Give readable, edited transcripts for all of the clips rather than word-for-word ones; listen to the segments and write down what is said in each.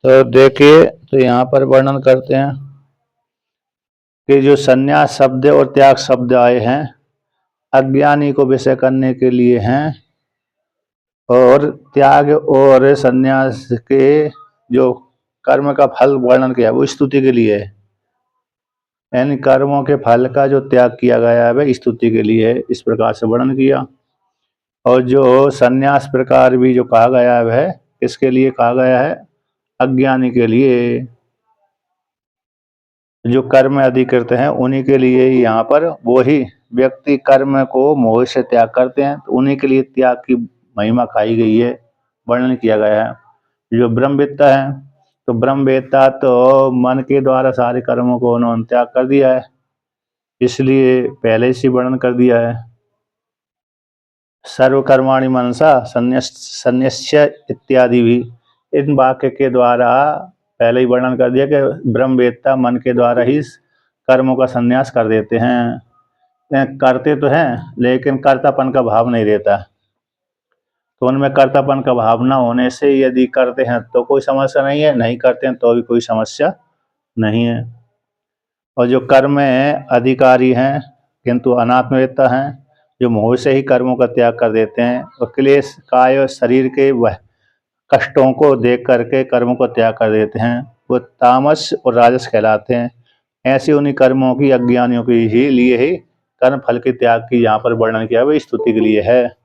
तो देखिए, तो यहाँ पर वर्णन करते हैं कि जो संन्यास शब्द और त्याग शब्द आए हैं, अज्ञानी को विषय करने के लिए हैं, और त्याग और संन्यास के जो कर्म का फल वर्णन किया वो स्तुति के लिए है। यानी कर्मों के फल का जो त्याग किया गया है वह स्तुति के लिए है, इस प्रकार से वर्णन किया। और जो संन्यास प्रकार भी जो कहा गया है वह किसके लिए कहा गया है? अज्ञानी के लिए। जो कर्म अधिकृत हैं उन्हीं के लिए ही यहाँ पर वही व्यक्ति कर्म को मोह से त्याग करते हैं, तो उन्हीं के लिए त्याग की महिमा खाई गई है, वर्णन किया गया है। जो ब्रह्मवेत्ता है, तो ब्रह्मवेत्ता तो मन के द्वारा सारे कर्मों को उन्होंने त्याग कर दिया है, इसलिए पहले से वर्णन कर दिया है। सर्वकर्माणि मनसा संन्यस्य इत्यादि भी इन वाक्य के द्वारा पहले ही वर्णन कर दिया कि ब्रह्मवेत्ता मन के द्वारा ही कर्मों का संन्यास कर देते हैं। करते तो हैं लेकिन कर्तापन का भाव नहीं रहता, तो उनमें कर्तापन का भाव न होने से यदि करते हैं तो कोई समस्या नहीं है, नहीं करते हैं तो भी कोई समस्या नहीं है। और जो कर्म अधिकारी हैं किंतु अनात्मवेत्ता हैं, जो मोह से ही कर्मों का त्याग कर देते हैं और क्लेश काय और शरीर के वह कष्टों को देख करके कर्मों को त्याग कर देते हैं, वो तामस और राजस कहलाते हैं। ऐसे उन्हीं कर्मों की अज्ञानियों के ही लिए ही कर्म फल के त्याग की यहाँ पर वर्णन किया वह स्तुति के लिए है,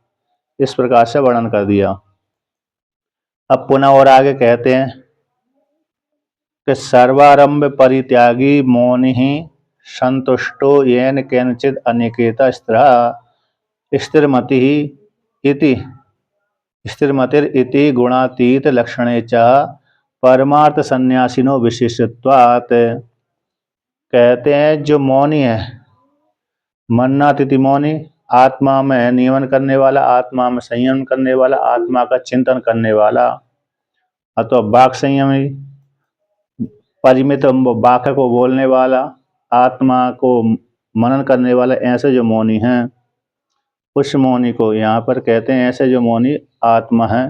इस प्रकार से वर्णन कर दिया। अब पुनः और आगे कहते हैं कि सर्वारंभ परित्यागी मौनि संतुष्टो येन केनचिद अनिकेता स्थिरमति इति स्थिरमतिर इति गुणातीत लक्षणे च परमार्थ संन्यासिनो विशिष्टत्वात्। कहते हैं जो मौनी है, मन्ना तिथि मौनी, आत्मा में नियमन करने वाला, आत्मा में संयम करने वाला, आत्मा का चिंतन करने वाला, अथवा वाक संयमी, परिमित वाक्य को बोलने वाला, आत्मा को मनन करने वाला, ऐसे जो मौनी हैं, उस मौनी को यहाँ पर कहते हैं ऐसे जो मौनी आत्मा है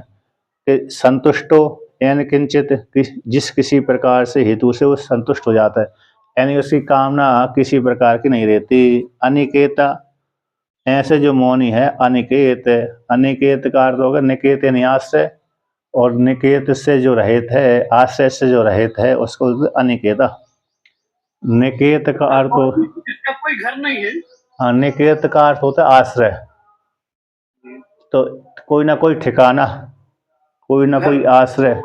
कि संतुष्टो यानी किंचित जिस किसी प्रकार से हेतु से वो संतुष्ट हो जाता है, यानी उसकी कामना किसी प्रकार की नहीं रहती। अनिकेता, ऐसे जो मौनी है अनिकेत, अनिकेत का अर्थ होगा निकेत यानी आश्रय, और निकेत से जो रहित है, आश्रय से जो रहित है उसको अनिकेता। निकेत का अर्थ कोई घर नहीं है। हाँ, निकेत का अर्थ होता है आश्रय, तो कोई ना कोई ठिकाना, कोई ना कोई आश्रय,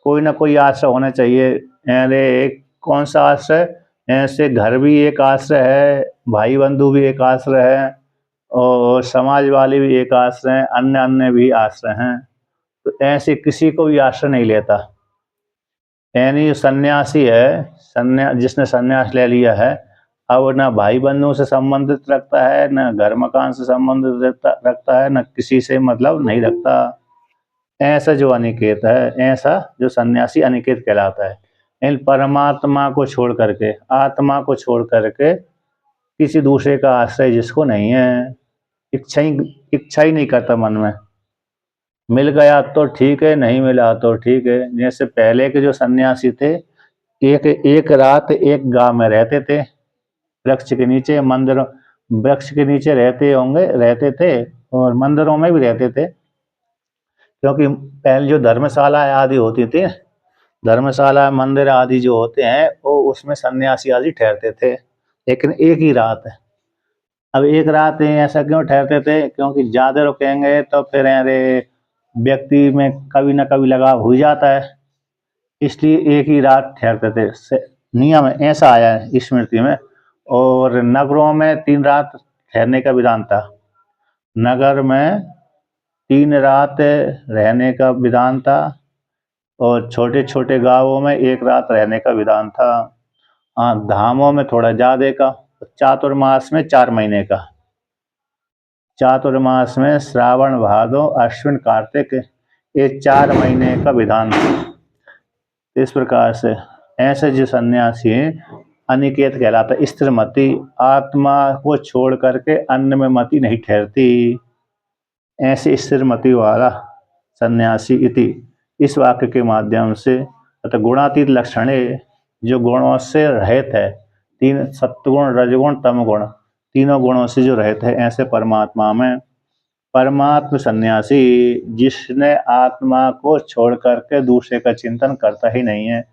कोई ना कोई आश्रय होना चाहिए। अरे कौन सा आश्रय? ऐसे घर भी एक आश्रय है, भाई बंधु भी एक आश्रय है, और समाज वाले भी एक आश्रय हैं, अन्य अन्य भी आश्रय हैं, तो ऐसे किसी को भी आश्रय नहीं लेता। यानी सन्यासी है, जिसने सन्यास ले लिया है, अब न भाई बंधुओं से संबंधित रखता है, न घर मकान से संबंधित रखता है, न किसी से मतलब नहीं रखता। ऐसा जो अनिकेत है, ऐसा जो सन्यासी अनिकेत कहलाता है। इन परमात्मा को छोड़ करके, आत्मा को छोड़ करके किसी दूसरे का आश्रय जिसको नहीं है, इच्छा ही नहीं करता मन में, मिल गया तो ठीक है, नहीं मिला तो ठीक है। जैसे पहले के जो सन्यासी थे, एक रात एक गांव में रहते थे, वृक्ष के नीचे, मंदिर वृक्ष के नीचे रहते थे, और मंदिरों में भी रहते थे, क्योंकि पहले जो धर्मशाला आदि होती थी, धर्मशाला मंदिर आदि जो होते हैं वो उसमें सन्यासी आदि ठहरते थे, लेकिन एक ही रात है। अब एक रात ऐसा क्यों ठहरते थे? क्योंकि ज़्यादा रुकेंगे तो फिर अरे व्यक्ति में कभी ना कभी लगाव हो जाता है, इसलिए एक ही रात ठहरते थे। नियम ऐसा आया है स्मृति में। और नगरों में 3 रात ठहरने का विधान था, नगर में 3 रात रहने का विधान था, और छोटे छोटे गांवों में 1 रात रहने का विधान था। हाँ, धामों में थोड़ा ज़्यादा का, चातुर्मास में 4 महीने का, चातुर्मास में श्रावण भादो अश्विन कार्तिक, ये 4 महीने का विधान था। इस प्रकार से ऐसे जो सन्यासी हैं अनिकेत कहलाता है। स्थिरमति, आत्मा को छोड़ करके अन्य में मति नहीं ठहरती, ऐसे स्थिरमति वाला सन्यासी इति इस वाक्य के माध्यम से अतः गुणातीत लक्षण जो गुणों से रहित है, तीन सत्वगुण रजगुण तमगुण तीनों गुणों से जो रहित है, ऐसे परमात्मा में परमात्म सन्यासी जिसने आत्मा को छोड़ करके दूसरे का चिंतन करता ही नहीं है,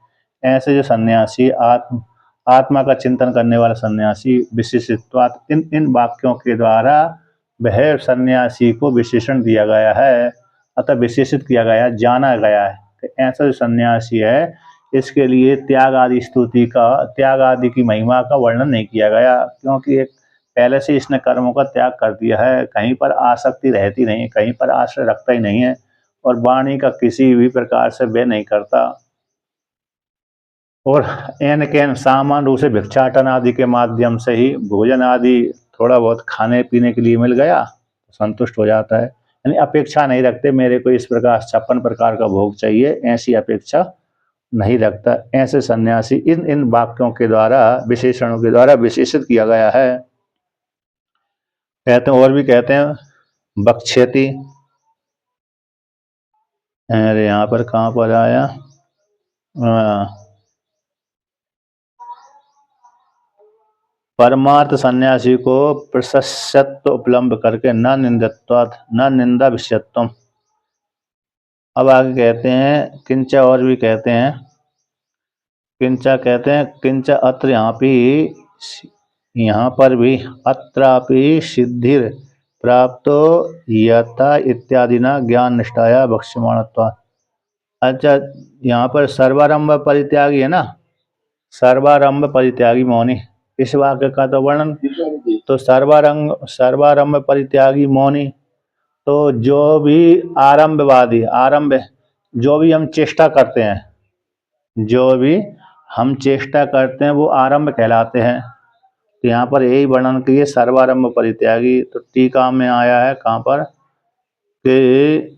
ऐसे जो सन्यासी आत्मा का चिंतन करने वाला सन्यासी विशेषित्वात् इन इन वाक्यों के द्वारा वह सन्यासी को विशेषण दिया गया है, अतः विशेषित किया गया, जाना गया है कि ऐसा जो सन्यासी है इसके लिए त्याग आदि की महिमा का वर्णन नहीं किया गया, क्योंकि एक पहले से इसने कर्मों का त्याग कर दिया है, कहीं पर आसक्ति रहती नहीं, कहीं पर आश्रय रखता ही नहीं है और वाणी का किसी भी प्रकार से व्यय नहीं करता। और एन कैन सामान्य रूप से भिक्षाटन आदि के माध्यम से ही भोजन आदि थोड़ा बहुत खाने पीने के लिए मिल गया संतुष्ट हो जाता है, यानी अपेक्षा नहीं रखते मेरे को इस प्रकार 56 प्रकार का भोग चाहिए, ऐसी अपेक्षा नहीं रखता। ऐसे सन्यासी इन इन वाक्यों के द्वारा विशेषणों के द्वारा विशेषित किया गया है। कहते हैं और भी कहते हैं बक्षेति, अरे यहाँ पर कहाँ पर आया, परमार्थ सन्यासी को प्रशस्यत्व उपलम्ब करके न निंदत्वात् न निंदा विषयत्वम। अब आगे कहते हैं किंचा, और भी कहते हैं किंचा, कहते हैं किंचा अत्र यहाँ पर भी अत्रापि सिद्धिर प्राप्तो यथा इत्यादि न ज्ञान निष्ठाया भक्ष्यमाणत्वात्। अच्छा, यहाँ पर सर्वारंभ परित्यागी है ना, सर्वारंभ परित्यागी मौनी, इस वाक्य का तो वर्णन, तो सर्वारंभ परित्यागी मौनी, तो जो भी आरंभवादी, आरंभ जो भी हम चेष्टा करते हैं, जो भी हम चेष्टा करते हैं वो आरंभ कहलाते हैं। तो यहाँ पर यही वर्णन किए सर्वारंभ परित्यागी। तो टीका में आया है कहाँ पर कि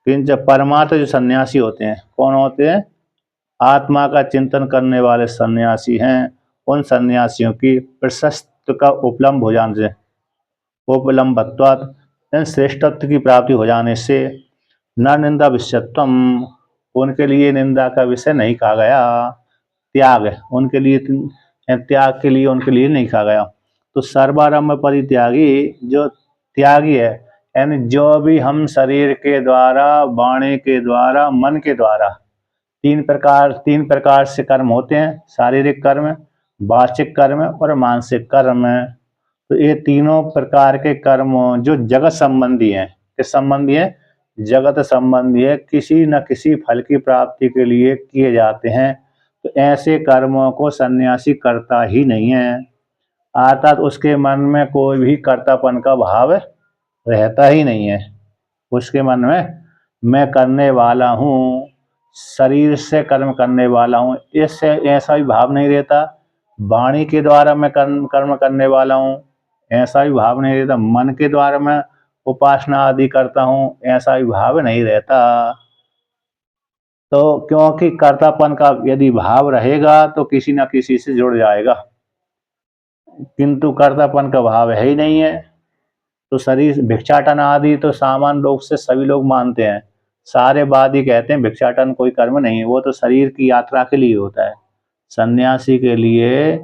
किंच परमार्थ जो सन्यासी होते हैं, कौन होते हैं, आत्मा का चिंतन करने वाले सन्यासी हैं। उन सन्यासियों की प्रशस्त का उपलम्ब हो जाने से, उपलम्बत्वात् श्रेष्ठत्व की प्राप्ति हो जाने से, न निंदा विषयत्वम, उनके लिए निंदा का विषय नहीं कहा गया, त्याग उनके लिए, त्याग के लिए उनके लिए नहीं कहा गया। तो सर्वारंभ परित्यागी जो त्यागी है, यानी जो भी हम शरीर के द्वारा, वाणी के द्वारा, मन के द्वारा तीन प्रकार से कर्म होते हैं, शारीरिक कर्म, वाचिक कर्म और मानसिक कर्म। तो ये तीनों प्रकार के कर्म जो जगत संबंधी हैं, किस संबंधी है, जगत संबंधी है, किसी न किसी फल की प्राप्ति के लिए किए जाते हैं। तो ऐसे कर्मों को सन्यासी करता ही नहीं है, अर्थात उसके मन में कोई भी कर्तापन का भाव रहता ही नहीं है। उसके मन में मैं करने वाला हूँ, शरीर से कर्म करने वाला हूँ, इससे ऐसा भी भाव नहीं रहता। वाणी के द्वारा मैं कर्म करने वाला हूँ, ऐसा भी भाव नहीं रहता। मन के द्वारा मैं उपासना आदि करता हूँ, ऐसा भी भाव नहीं रहता। तो क्योंकि कर्तापन का यदि भाव रहेगा तो किसी न किसी से जुड़ जाएगा, किंतु कर्तापन का भाव है ही नहीं है। तो शरीर भिक्षाटन आदि तो सामान्य लोग से सभी लोग मानते हैं, सारे वादी कहते हैं भिक्षाटन कोई कर्म नहीं है, वो तो शरीर की यात्रा के लिए होता है। सन्यासी के लिए,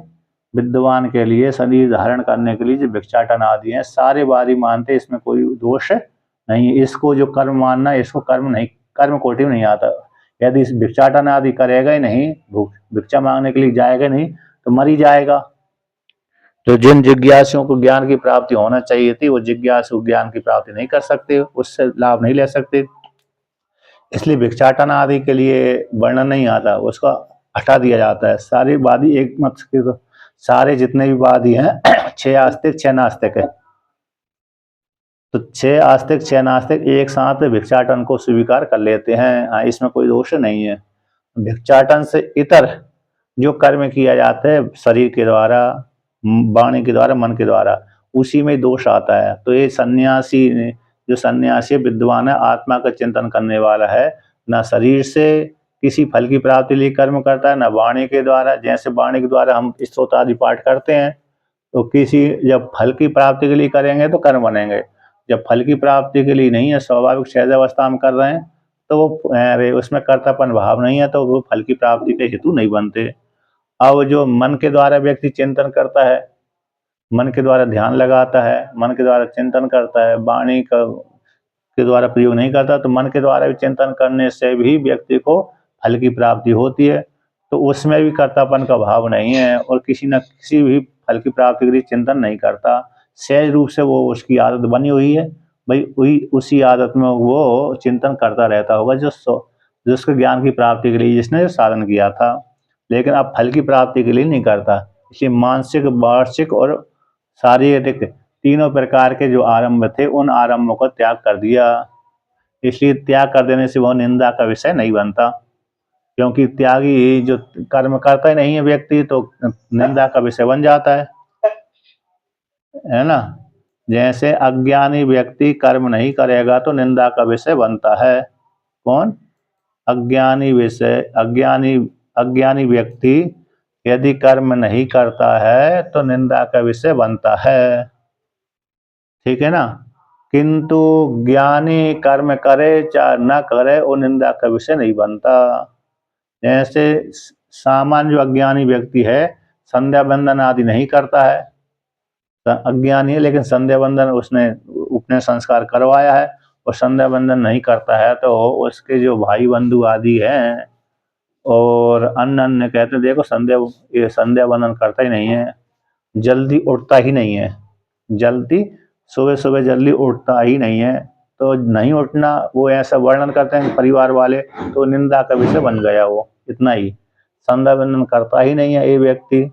विद्वान के लिए, शरीर धारण करने के लिए जो भिक्षाटन आदि हैं, सारे वादी मानते हैं इसमें कोई दोष नहीं है। इसको जो कर्म मानना है, इसको कर्म नहीं, कर्म कोटि में नहीं आता। यदि इस भिक्षाटन आदि करेगा ही नहीं, भिक्षा मांगने के लिए जाएगा नहीं, तो मर ही जाएगा। तो जिन जिज्ञासुओं को ज्ञान की प्राप्ति होना चाहिए थी, वो जिज्ञासु ज्ञान की प्राप्ति नहीं कर सकते, उससे लाभ नहीं ले सकते, इसलिए भिक्षाटन आदि के लिए वर्णन नहीं आता, उसका हटा दिया जाता है। सारे वादी एक मत के, तो सारे जितने भी वादी हैं 6 आस्तिक 6 नास्तिक है, तो 6 आस्तिक 6 नास्तिक एक साथ भिक्षाटन को स्वीकार कर लेते हैं। हाँ, इसमें कोई दोष नहीं है। भिक्षाटन से इतर जो कर्म किया जाता है शरीर के द्वारा, वाणी के द्वारा, मन के द्वारा, उसी में दोष आता है। तो ये सन्यासी, जो सन्यासी विद्वान है, आत्मा का चिंतन करने वाला है, न शरीर से किसी फल की प्राप्ति लिए कर्म करता है, न वाणी के द्वारा, जैसे वाणी के द्वारा हम स्तोत्र आदि पाठ करते हैं, तो किसी जब फल की प्राप्ति के लिए करेंगे तो कर्म बनेंगे, जब फल की प्राप्ति के लिए नहीं है, स्वाभाविक सहज अवस्था में कर रहे हैं, तो वो अरे उसमें कर्तापन भाव नहीं है, तो वो फल की प्राप्ति के हेतु नहीं बनते। अब जो मन के द्वारा व्यक्ति चिंतन करता है, मन के द्वारा ध्यान लगाता है, मन के द्वारा चिंतन करता है, वाणी का के द्वारा प्रयोग नहीं करता, तो मन के द्वारा भी चिंतन करने से भी व्यक्ति को फल की प्राप्ति होती है। तो उसमें भी कर्तापन का भाव नहीं है और किसी न किसी भी फल की प्राप्ति के लिए चिंतन नहीं करता। सहज रूप से वो उसकी आदत बनी हुई है, भाई वही उसी आदत में वो चिंतन करता रहता होगा जो उसके ज्ञान की प्राप्ति के लिए जिसने साधन किया था, लेकिन अब फल की प्राप्ति के लिए नहीं करता। इसलिए मानसिक, वार्षिक और शारीरिक तीनों प्रकार के जो आरंभ थे, उन आरंभों को त्याग कर दिया। इसलिए त्याग कर देने से वह निंदा का विषय नहीं बनता, क्योंकि त्यागी जो कर्म करता ही नहीं है व्यक्ति, तो निंदा का विषय बन जाता है ना। जैसे अज्ञानी व्यक्ति कर्म नहीं करेगा तो निंदा का विषय बनता है। कौन? अज्ञानी व्यक्ति यदि कर्म नहीं करता है तो निंदा का विषय बनता है, ठीक है ना। किंतु ज्ञानी कर्म करे चाहे न करे, वो निंदा का विषय नहीं बनता। जैसे सामान्य जो अज्ञानी व्यक्ति है, संध्या बंदन आदि नहीं करता है, अज्ञानी है, लेकिन संध्या बंदन उसने उपनयन संस्कार करवाया है और संध्या बंदन नहीं करता है, तो उसके जो भाई बंधु आदि हैं और अन्य कहते हैं देखो ये संध्या बंदन करता ही नहीं है, जल्दी उठता ही नहीं है, जल्दी सुबह सुबह जल्दी उठता ही नहीं है, तो नहीं उठना वो ऐसा वर्णन करते हैं परिवार वाले, तो निंदा का विषय बन गया वो, इतना ही। संध्या बंदन करता ही नहीं है ये व्यक्ति,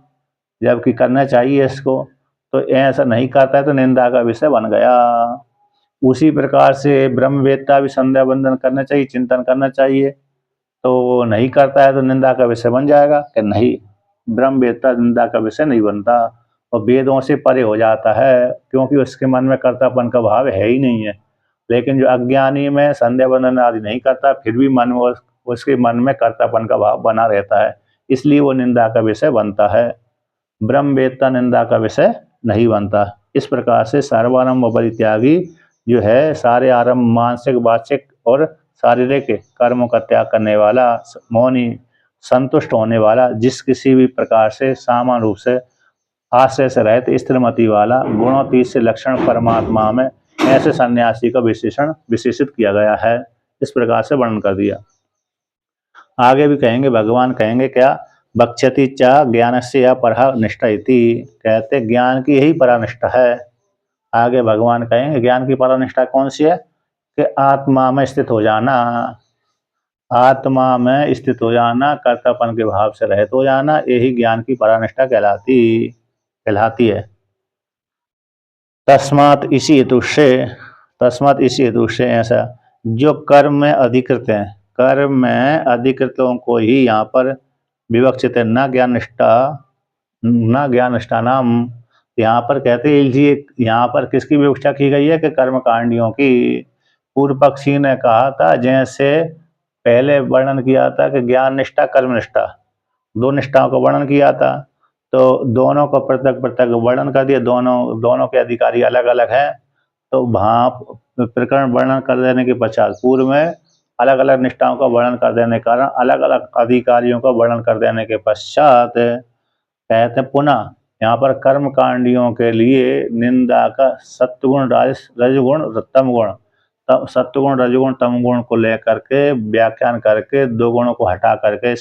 जबकि करना चाहिए इसको, तो ऐसा नहीं करता है तो निंदा का विषय बन गया। उसी प्रकार से ब्रह्मवेत्ता भी संध्या बंदन करना चाहिए, चिंतन करना चाहिए, तो नहीं करता है तो निंदा का विषय बन जाएगा कि नहीं, ब्रह्मवेत्ता निंदा का विषय नहीं बनता और वेदों से परे हो जाता है, क्योंकि उसके मन में कर्तापन का भाव है ही नहीं है। लेकिन जो अज्ञानी में संध्या बंदन आदि नहीं करता, फिर भी मन में उसके मन में कर्तापन का भाव बना रहता है, इसलिए वो निंदा का विषय बनता है। ब्रह्मवेत्ता निंदा का विषय नहीं बनता। इस प्रकार से सर्वारंभ परित्यागी जो है, सारे आरंभ मानसिक, वाचिक और शारीरिक कर्मों का त्याग करने वाला, मौनी, संतुष्ट होने वाला, जिस किसी भी प्रकार से सामान्य रूप से आश्रय से रहित स्थिरमति वाला, गुणोतीत से लक्षण परमात्मा में, ऐसे सन्यासी का विशेषित किया गया है। इस प्रकार से वर्णन कर दिया। आगे भी कहेंगे, भगवान कहेंगे क्या, बक्षति च ज्ञान से अपरः निष्ठा इति, कहते ज्ञान की यही परानिष्ठा है। आगे भगवान कहेंगे ज्ञान की परानिष्ठा कौन सी है, कि आत्मा में स्थित हो जाना, आत्मा में स्थित हो जाना, कर्तापन के भाव से रहित हो जाना, यही ज्ञान की परानिष्ठा कहलाती है। तस्मात् इसी हेतु से ऐसा जो कर्म में अधिकृत हैं, कर्म में अधिकृतों को ही यहाँ पर विवक्षित है, न ज्ञान निष्ठा नाम। यहाँ पर कहते हैं जी, यहाँ पर किसकी विवक्षा की गई है, कि कर्मकांडियों की। पूर्व पक्षी ने कहा था, जैसे पहले वर्णन किया था कि ज्ञान निष्ठा, कर्म निष्ठा, दो निष्ठाओं का वर्णन किया था, तो दोनों को पृथक पृथक वर्णन कर दिया, दोनों के अधिकारी अलग अलग हैं। तो वहाँ प्रकरण वर्णन कर देने के पश्चात पूर्व में अलग अलग निष्ठाओं का वर्णन कर देने के कारण अलग अलग अधिकारियों का वर्णन कर देने के पश्चात कहते हैं पुनः यहाँ पर कर्म कांडियों के लिए निंदा का सत्वगुण, रजगुण, तम गुण, सत्वगुण, रजगुण, तम गुण को लेकर के व्याख्यान करके दो गुणों को हटा करके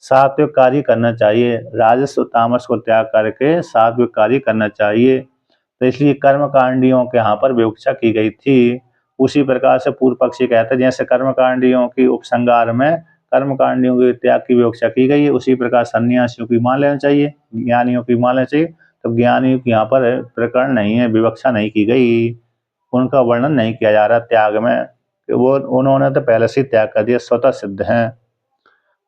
सात्विक कार्य करना चाहिए, राजस्व तामस को त्याग करके सात्विक कार्य करना चाहिए। तो इसलिए कर्म कांडियों के यहाँ पर विवक्षा की गई थी। उसी प्रकार से पूर्व पक्षी कहते हैं, जैसे कर्म कांडियों की उपसंगार में कर्म कांडियों के त्याग की विवक्षा की गई है, उसी प्रकार सन्यासियों की मान लेना चाहिए, ज्ञानियों की मान लेना चाहिए। तो ज्ञानियों की यहाँ पर प्रकरण नहीं है, विवक्षा नहीं की गई, उनका वर्णन नहीं किया जा रहा त्याग में, वो उन्होंने तो पहले से त्याग कर दिया, स्वतः सिद्ध हैं।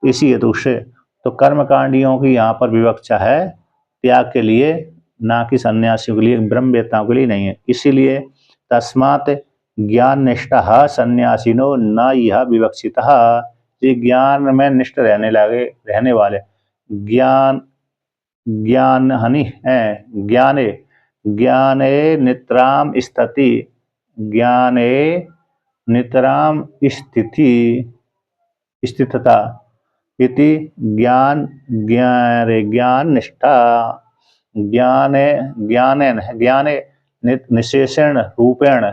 इसी हेतु से तो कर्मकांडियों की यहाँ पर विवक्षा है त्याग के लिए, ना कि सन्यासियों के लिए, ब्रह्मवेत्ताओं के लिए नहीं है। इसीलिए तस्मात् ज्ञान निष्ठा सन्यासिनो न यह विवक्षितः, ये ज्ञान में निष्ठ रहने वाले ज्ञान हनि है, ज्ञाने ज्ञाने नितराम स्थिति, ज्ञाने नितराम स्थिति स्थितता इति ज्ञान ज्ञान निष्ठा, ज्ञाने ज्ञानेन ज्ञाने निशेषण रूपेण,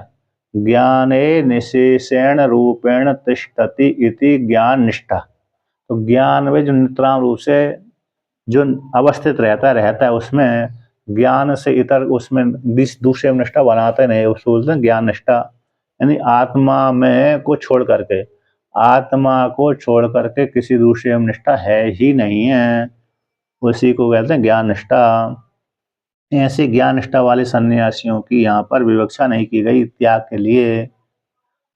ज्ञाने निशेषण रूपेण तिष्ठति इति ज्ञान निष्ठा। तो ज्ञान में जो नितराम रूप से जो अवस्थित रहता है उसमें ज्ञान से इतर उसमें दूसरे निष्ठा बनाते नहीं, उसको बोलते हैं ज्ञान निष्ठा। यानी आत्मा में को छोड़ करके, आत्मा को छोड़ करके किसी दूसरे निष्ठा है ही नहीं है, उसी को कहते हैं ज्ञान निष्ठा। ऐसे ज्ञान निष्ठा वाले सन्यासियों की यहाँ पर विवक्षा नहीं की गई त्याग के लिए,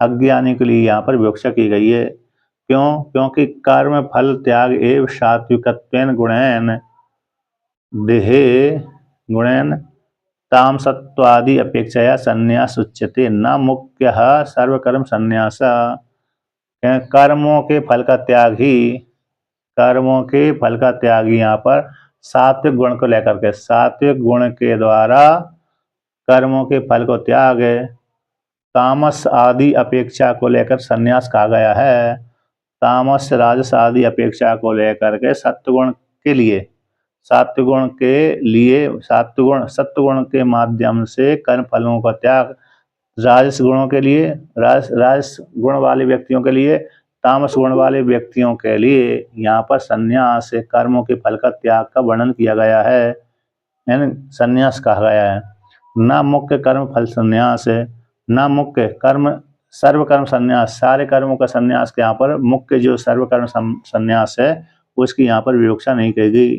अज्ञानी के लिए यहाँ पर विवक्षा की गई है। क्यों? क्योंकि कर्म फल त्याग एवं सात्विकत्वेन गुणेन देहे गुणेन तामसत्वादि अपेक्षया संन्यास उच्यते न मुख्यः सर्वकर्म संन्यास। कर्मों के फल का त्याग ही, कर्मों के फल का त्याग ही यहाँ पर सात्विक गुण को लेकर के, सात्विक गुण के द्वारा कर्मों के फल को त्याग तामस आदि अपेक्षा को लेकर संन्यास कहा गया है। तामस राजस आदि अपेक्षा को लेकर के सत्वगुण के लिए, सत्वगुण के लिए सत्वगुण के माध्यम से कर्म फलों का त्याग, राजस गुणों के लिए, राजस गुण वाले व्यक्तियों के लिए, तामस गुण वाले व्यक्तियों के लिए यहाँ पर संन्यास कर्मों के फल का त्याग का वर्णन किया गया है, यानी संन्यास कहा गया है। न मुख्य कर्म फल संन्यास है, न मुख्य कर्म सर्वकर्म संन्यास, सारे कर्मों का संन्यास के यहाँ पर मुख्य जो सर्वकर्म संन्यास है उसकी यहाँ पर विवक्षा नहीं की गई,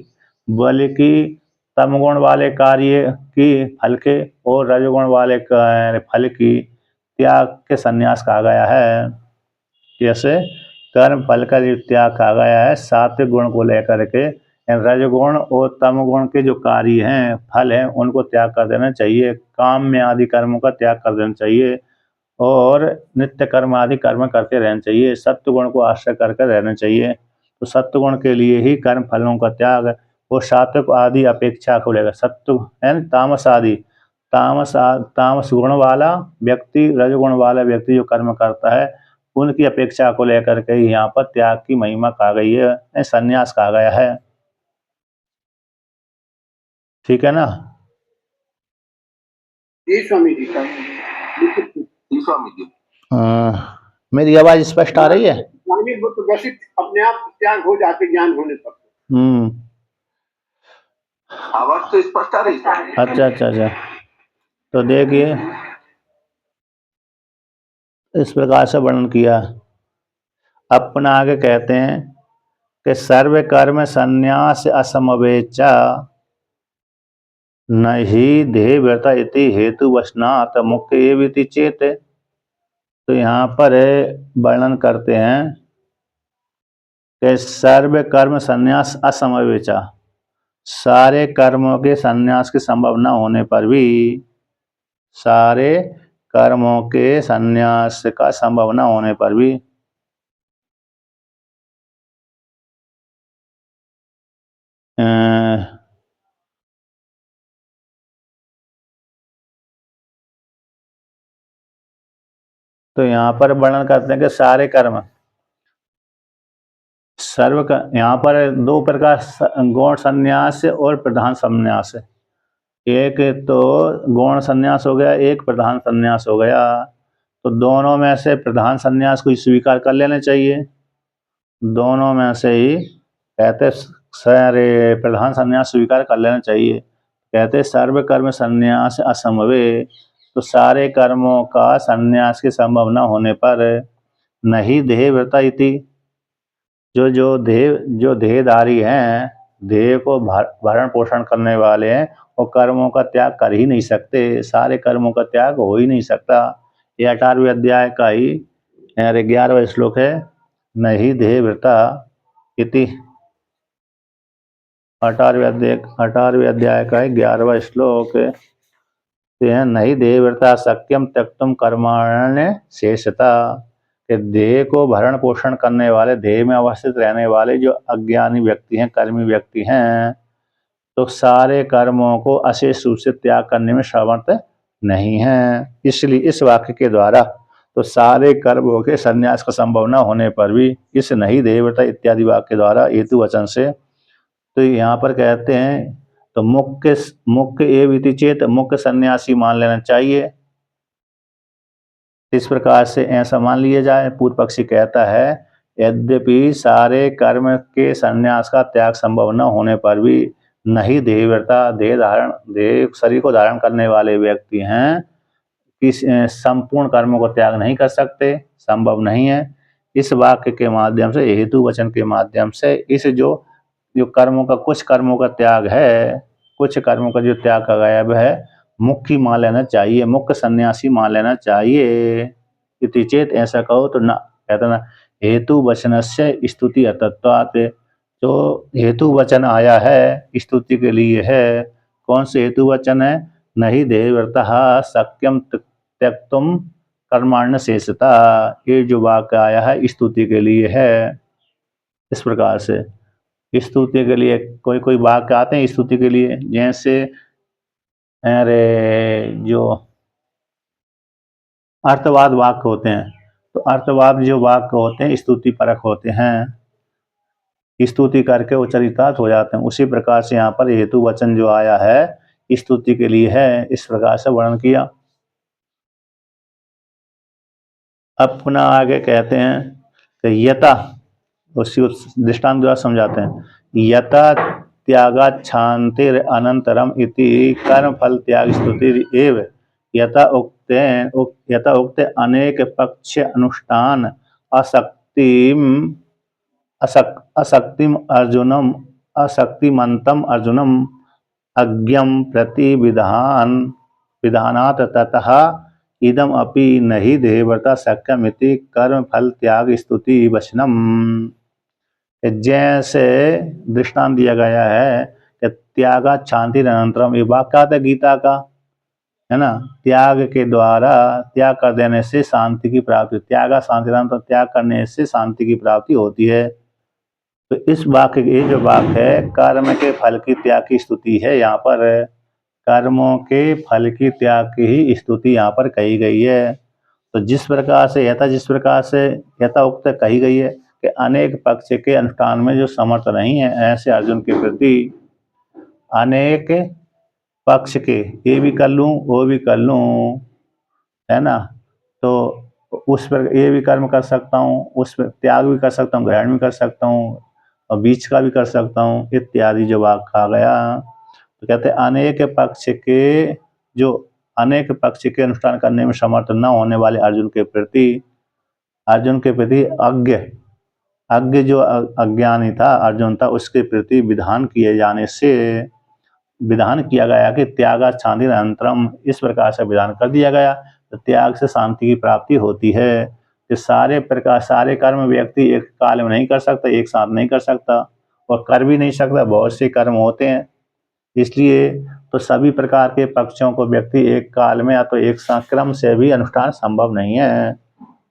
बल्कि तमगुण वाले कार्य की फल के और रजोगुण वाले फल की त्याग के संन्यास कहा गया है। जैसे कर्म फल का जो त्याग कहा गया है सात्विक गुण को लेकर के, रजगुण और तमगुण के जो कार्य हैं फल हैं उनको त्याग कर देना चाहिए, काम में आदि कर्मों का त्याग कर देना चाहिए और नित्य कर्म आदि कर्म करते रहना चाहिए, सत्व गुण को आश्रय करके रहना चाहिए। तो सत्व गुण के लिए ही कर्म फलों का त्याग और सात्विक आदि अपेक्षा को लेकर, सत्व यानी तामस आदि, तामस गुण वाला व्यक्ति, रजगुण वाला व्यक्ति जो कर्म करता है उनकी अपेक्षा को लेकर के यहाँ पर त्याग की महिमा कहा गई है, संन्यास कहा गया है। ठीक है ना? स्वामी जी का स्वामी जी मेरी आवाज स्पष्ट आ रही है? स्वामी वो तो वैसे अपने आप त्याग हो जाते ज्ञान होने पर। आवाज तो स्पष्ट आ रही है। अच्छा। तो देखिए इस प्रकार से वर्णन किया। अपना आगे कहते हैं कि सर्व कर्म संन्यास असमवेचा नहीं देह व्यर्था इति हेतु वचनात् मुख्य एवं चेत। तो यहाँ पर वर्णन करते हैं कि सर्व कर्म संन्यास असमवेचा, सारे कर्मों के संन्यास की संभावना होने पर भी, सारे कर्मों के संन्यास का संभावना होने पर भी तो यहाँ पर वर्णन करते हैं कि सारे कर्म सर्व का, यहाँ पर दो प्रकार गौण संन्यास और प्रधान संन्यास है। एक तो गौण संन्यास हो गया, एक प्रधान संन्यास हो गया। तो दोनों में से प्रधान संन्यास को स्वीकार कर लेना चाहिए, दोनों में से ही कहते सारे प्रधान संन्यास स्वीकार कर लेना चाहिए। कहते सर्व कर्म संन्यास असंभवे, तो सारे कर्मों का संन्यास की संभावना होने पर नहीं देह व्रता इति, जो देहधारी हैं, देह को भरण पोषण करने वाले हैं, वो कर्मों का त्याग कर ही नहीं सकते, सारे कर्मों का त्याग हो ही नहीं सकता। ये 18वें अध्याय का ही 11वां श्लोक है, नहीं देह व्रता इति। 18वें अध्याय का 11वां श्लोक नहीं देह व्रता सक्यम त्यक्तुम कर्माण्य शेषता, कि देह को भरण पोषण करने वाले, देह में अवस्थित रहने वाले जो अज्ञानी व्यक्ति हैं, कर्मी व्यक्ति हैं, तो सारे कर्मों को अशेष रूप से त्याग करने में समर्थ नहीं है। इसलिए इस वाक्य के द्वारा तो सारे कर्मों के संन्यास का संभव न होने पर भी इस नहीं देवता इत्यादि वाक्य के द्वारा हेतु वचन से तो यहाँ पर कहते हैं तो मुख्य मुख्य एव इति चेत मुख्य सन्यासी मान लेना चाहिए। इस प्रकार से ऐसा मान लिया जाए। पूर्व पक्षी कहता है यद्यपि सारे कर्म के संन्यास का त्याग संभव न होने पर भी नहीं देहव्रता देह शरीर को धारण करने वाले व्यक्ति हैं कि संपूर्ण कर्मों को त्याग नहीं कर सकते, संभव नहीं है। इस वाक्य के माध्यम से हेतु वचन के माध्यम से इस जो कर्मों का कुछ कर्मों का त्याग है, कुछ कर्मों का जो त्याग का गया है मुख्य मान लेना चाहिए, मुख्य सन्यासी मान लेना चाहिए। इति चेत ऐसा कहो तो ना कहता ना हेतु वचन से स्तुति अतत्वात् जो हेतु वचन आया है स्तुति के लिए है। कौन से हेतु वचन है? नहीं देहव्रतः शक्यम त्यक्तुम कर्माण्य शेषता, ये जो वाक्य आया है स्तुति के लिए है। इस प्रकार से स्तुति के लिए कोई कोई वाक्य आते हैं स्तुति के लिए, जैसे अरे जो अर्थवाद वाक्य होते हैं तो अर्थवाद जो वाक्य होते हैं स्तुति परक होते हैं, स्तुति करके वो चरितार्थ हो जाते हैं। उसी प्रकार से यहाँ पर हेतु वचन जो आया है स्तुति के लिए है, इस प्रकार से वर्णन किया। अब पुनः आगे कहते हैं कि यथा, उसी दृष्टांत द्वारा समझाते हैं, यथा त्यागात् क्षान्तिर अनंतरम इति कर्म फल त्याग स्तुति एव यथा उक्ते अनेक पक्ष अनुष्ठान असक्तिम अर्जुनम असक्तिमंतम अर्जुनम अज्ञम प्रति विधानात् ततः इदम अपि नहि देहव्रता शक्यमिति कर्म फल त्याग स्तुति वचनम। जैसे दृष्टांत दिया गया है कि त्यागा शांति अनंतरम, ये वाक्य आता है गीता का, है ना, त्याग के द्वारा त्याग कर देने से शांति की प्राप्ति, त्यागा शांति अनंतरम, त्याग करने से शांति की प्राप्ति होती है। तो इस वाक्य ये जो वाक्य है कर्म के फल की त्याग की स्तुति है, यहाँ पर कर्मों के फल की त्याग की ही स्तुति यहाँ पर कही गई है। तो जिस प्रकार से यथा उक्त कही गई है कि अनेक पक्ष के अनुष्ठान में जो समर्थ नहीं है, ऐसे अर्जुन के प्रति अनेक पक्ष के, ये भी कर लूँ वो भी कर लूँ, है ना, तो उस पर ये भी कर्म कर सकता हूँ, उस पर त्याग भी कर सकता हूँ, ग्रहण भी कर सकता हूँ और बीच का भी कर सकता हूँ, इत्यादि जो वाक्य आ गया। तो कहते हैं अनेक पक्ष के अनुष्ठान करने में समर्थ न होने वाले अर्जुन के प्रति अज्ञ जो अज्ञानी था अर्जुन था, उसके प्रति विधान किया गया कि त्यागा शांति अनंतरम, इस प्रकार से विधान कर दिया गया तो त्याग से शांति की प्राप्ति होती है। कि सारे कर्म व्यक्ति एक काल में नहीं कर सकता, एक साथ नहीं कर सकता और कर भी नहीं सकता, बहुत से कर्म होते हैं। इसलिए तो सभी प्रकार के पक्षों को व्यक्ति एक काल में या तो एक साथ क्रम से भी अनुष्ठान संभव नहीं है।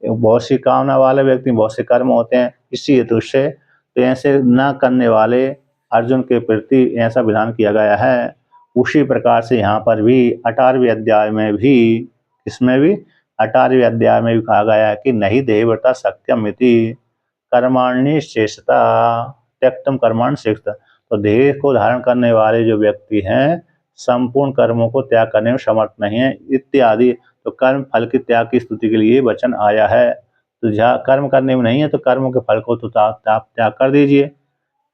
बहुत सी कामना वाले व्यक्ति, बहुत से कर्म होते हैं, इसी हेतु से तो ऐसे न करने वाले अर्जुन के प्रति ऐसा विधान किया गया है। उसी प्रकार से यहाँ पर भी 18वें अध्याय में भी, इसमें भी 18वें अध्याय में भी कहा गया है कि नहीं देहव्रता शक्यम इति कर्माणि शेषता त्यक्तम कर्माणि शेषता। तो देह को धारण करने वाले जो व्यक्ति हैं संपूर्ण कर्मों को त्याग करने में समर्थ नहीं है, इत्यादि। तो कर्म फल की त्याग की स्तुति के लिए वचन आया है। तो जहाँ कर्म करने में नहीं है तो कर्मों के फल को तो त्याग कर दीजिए।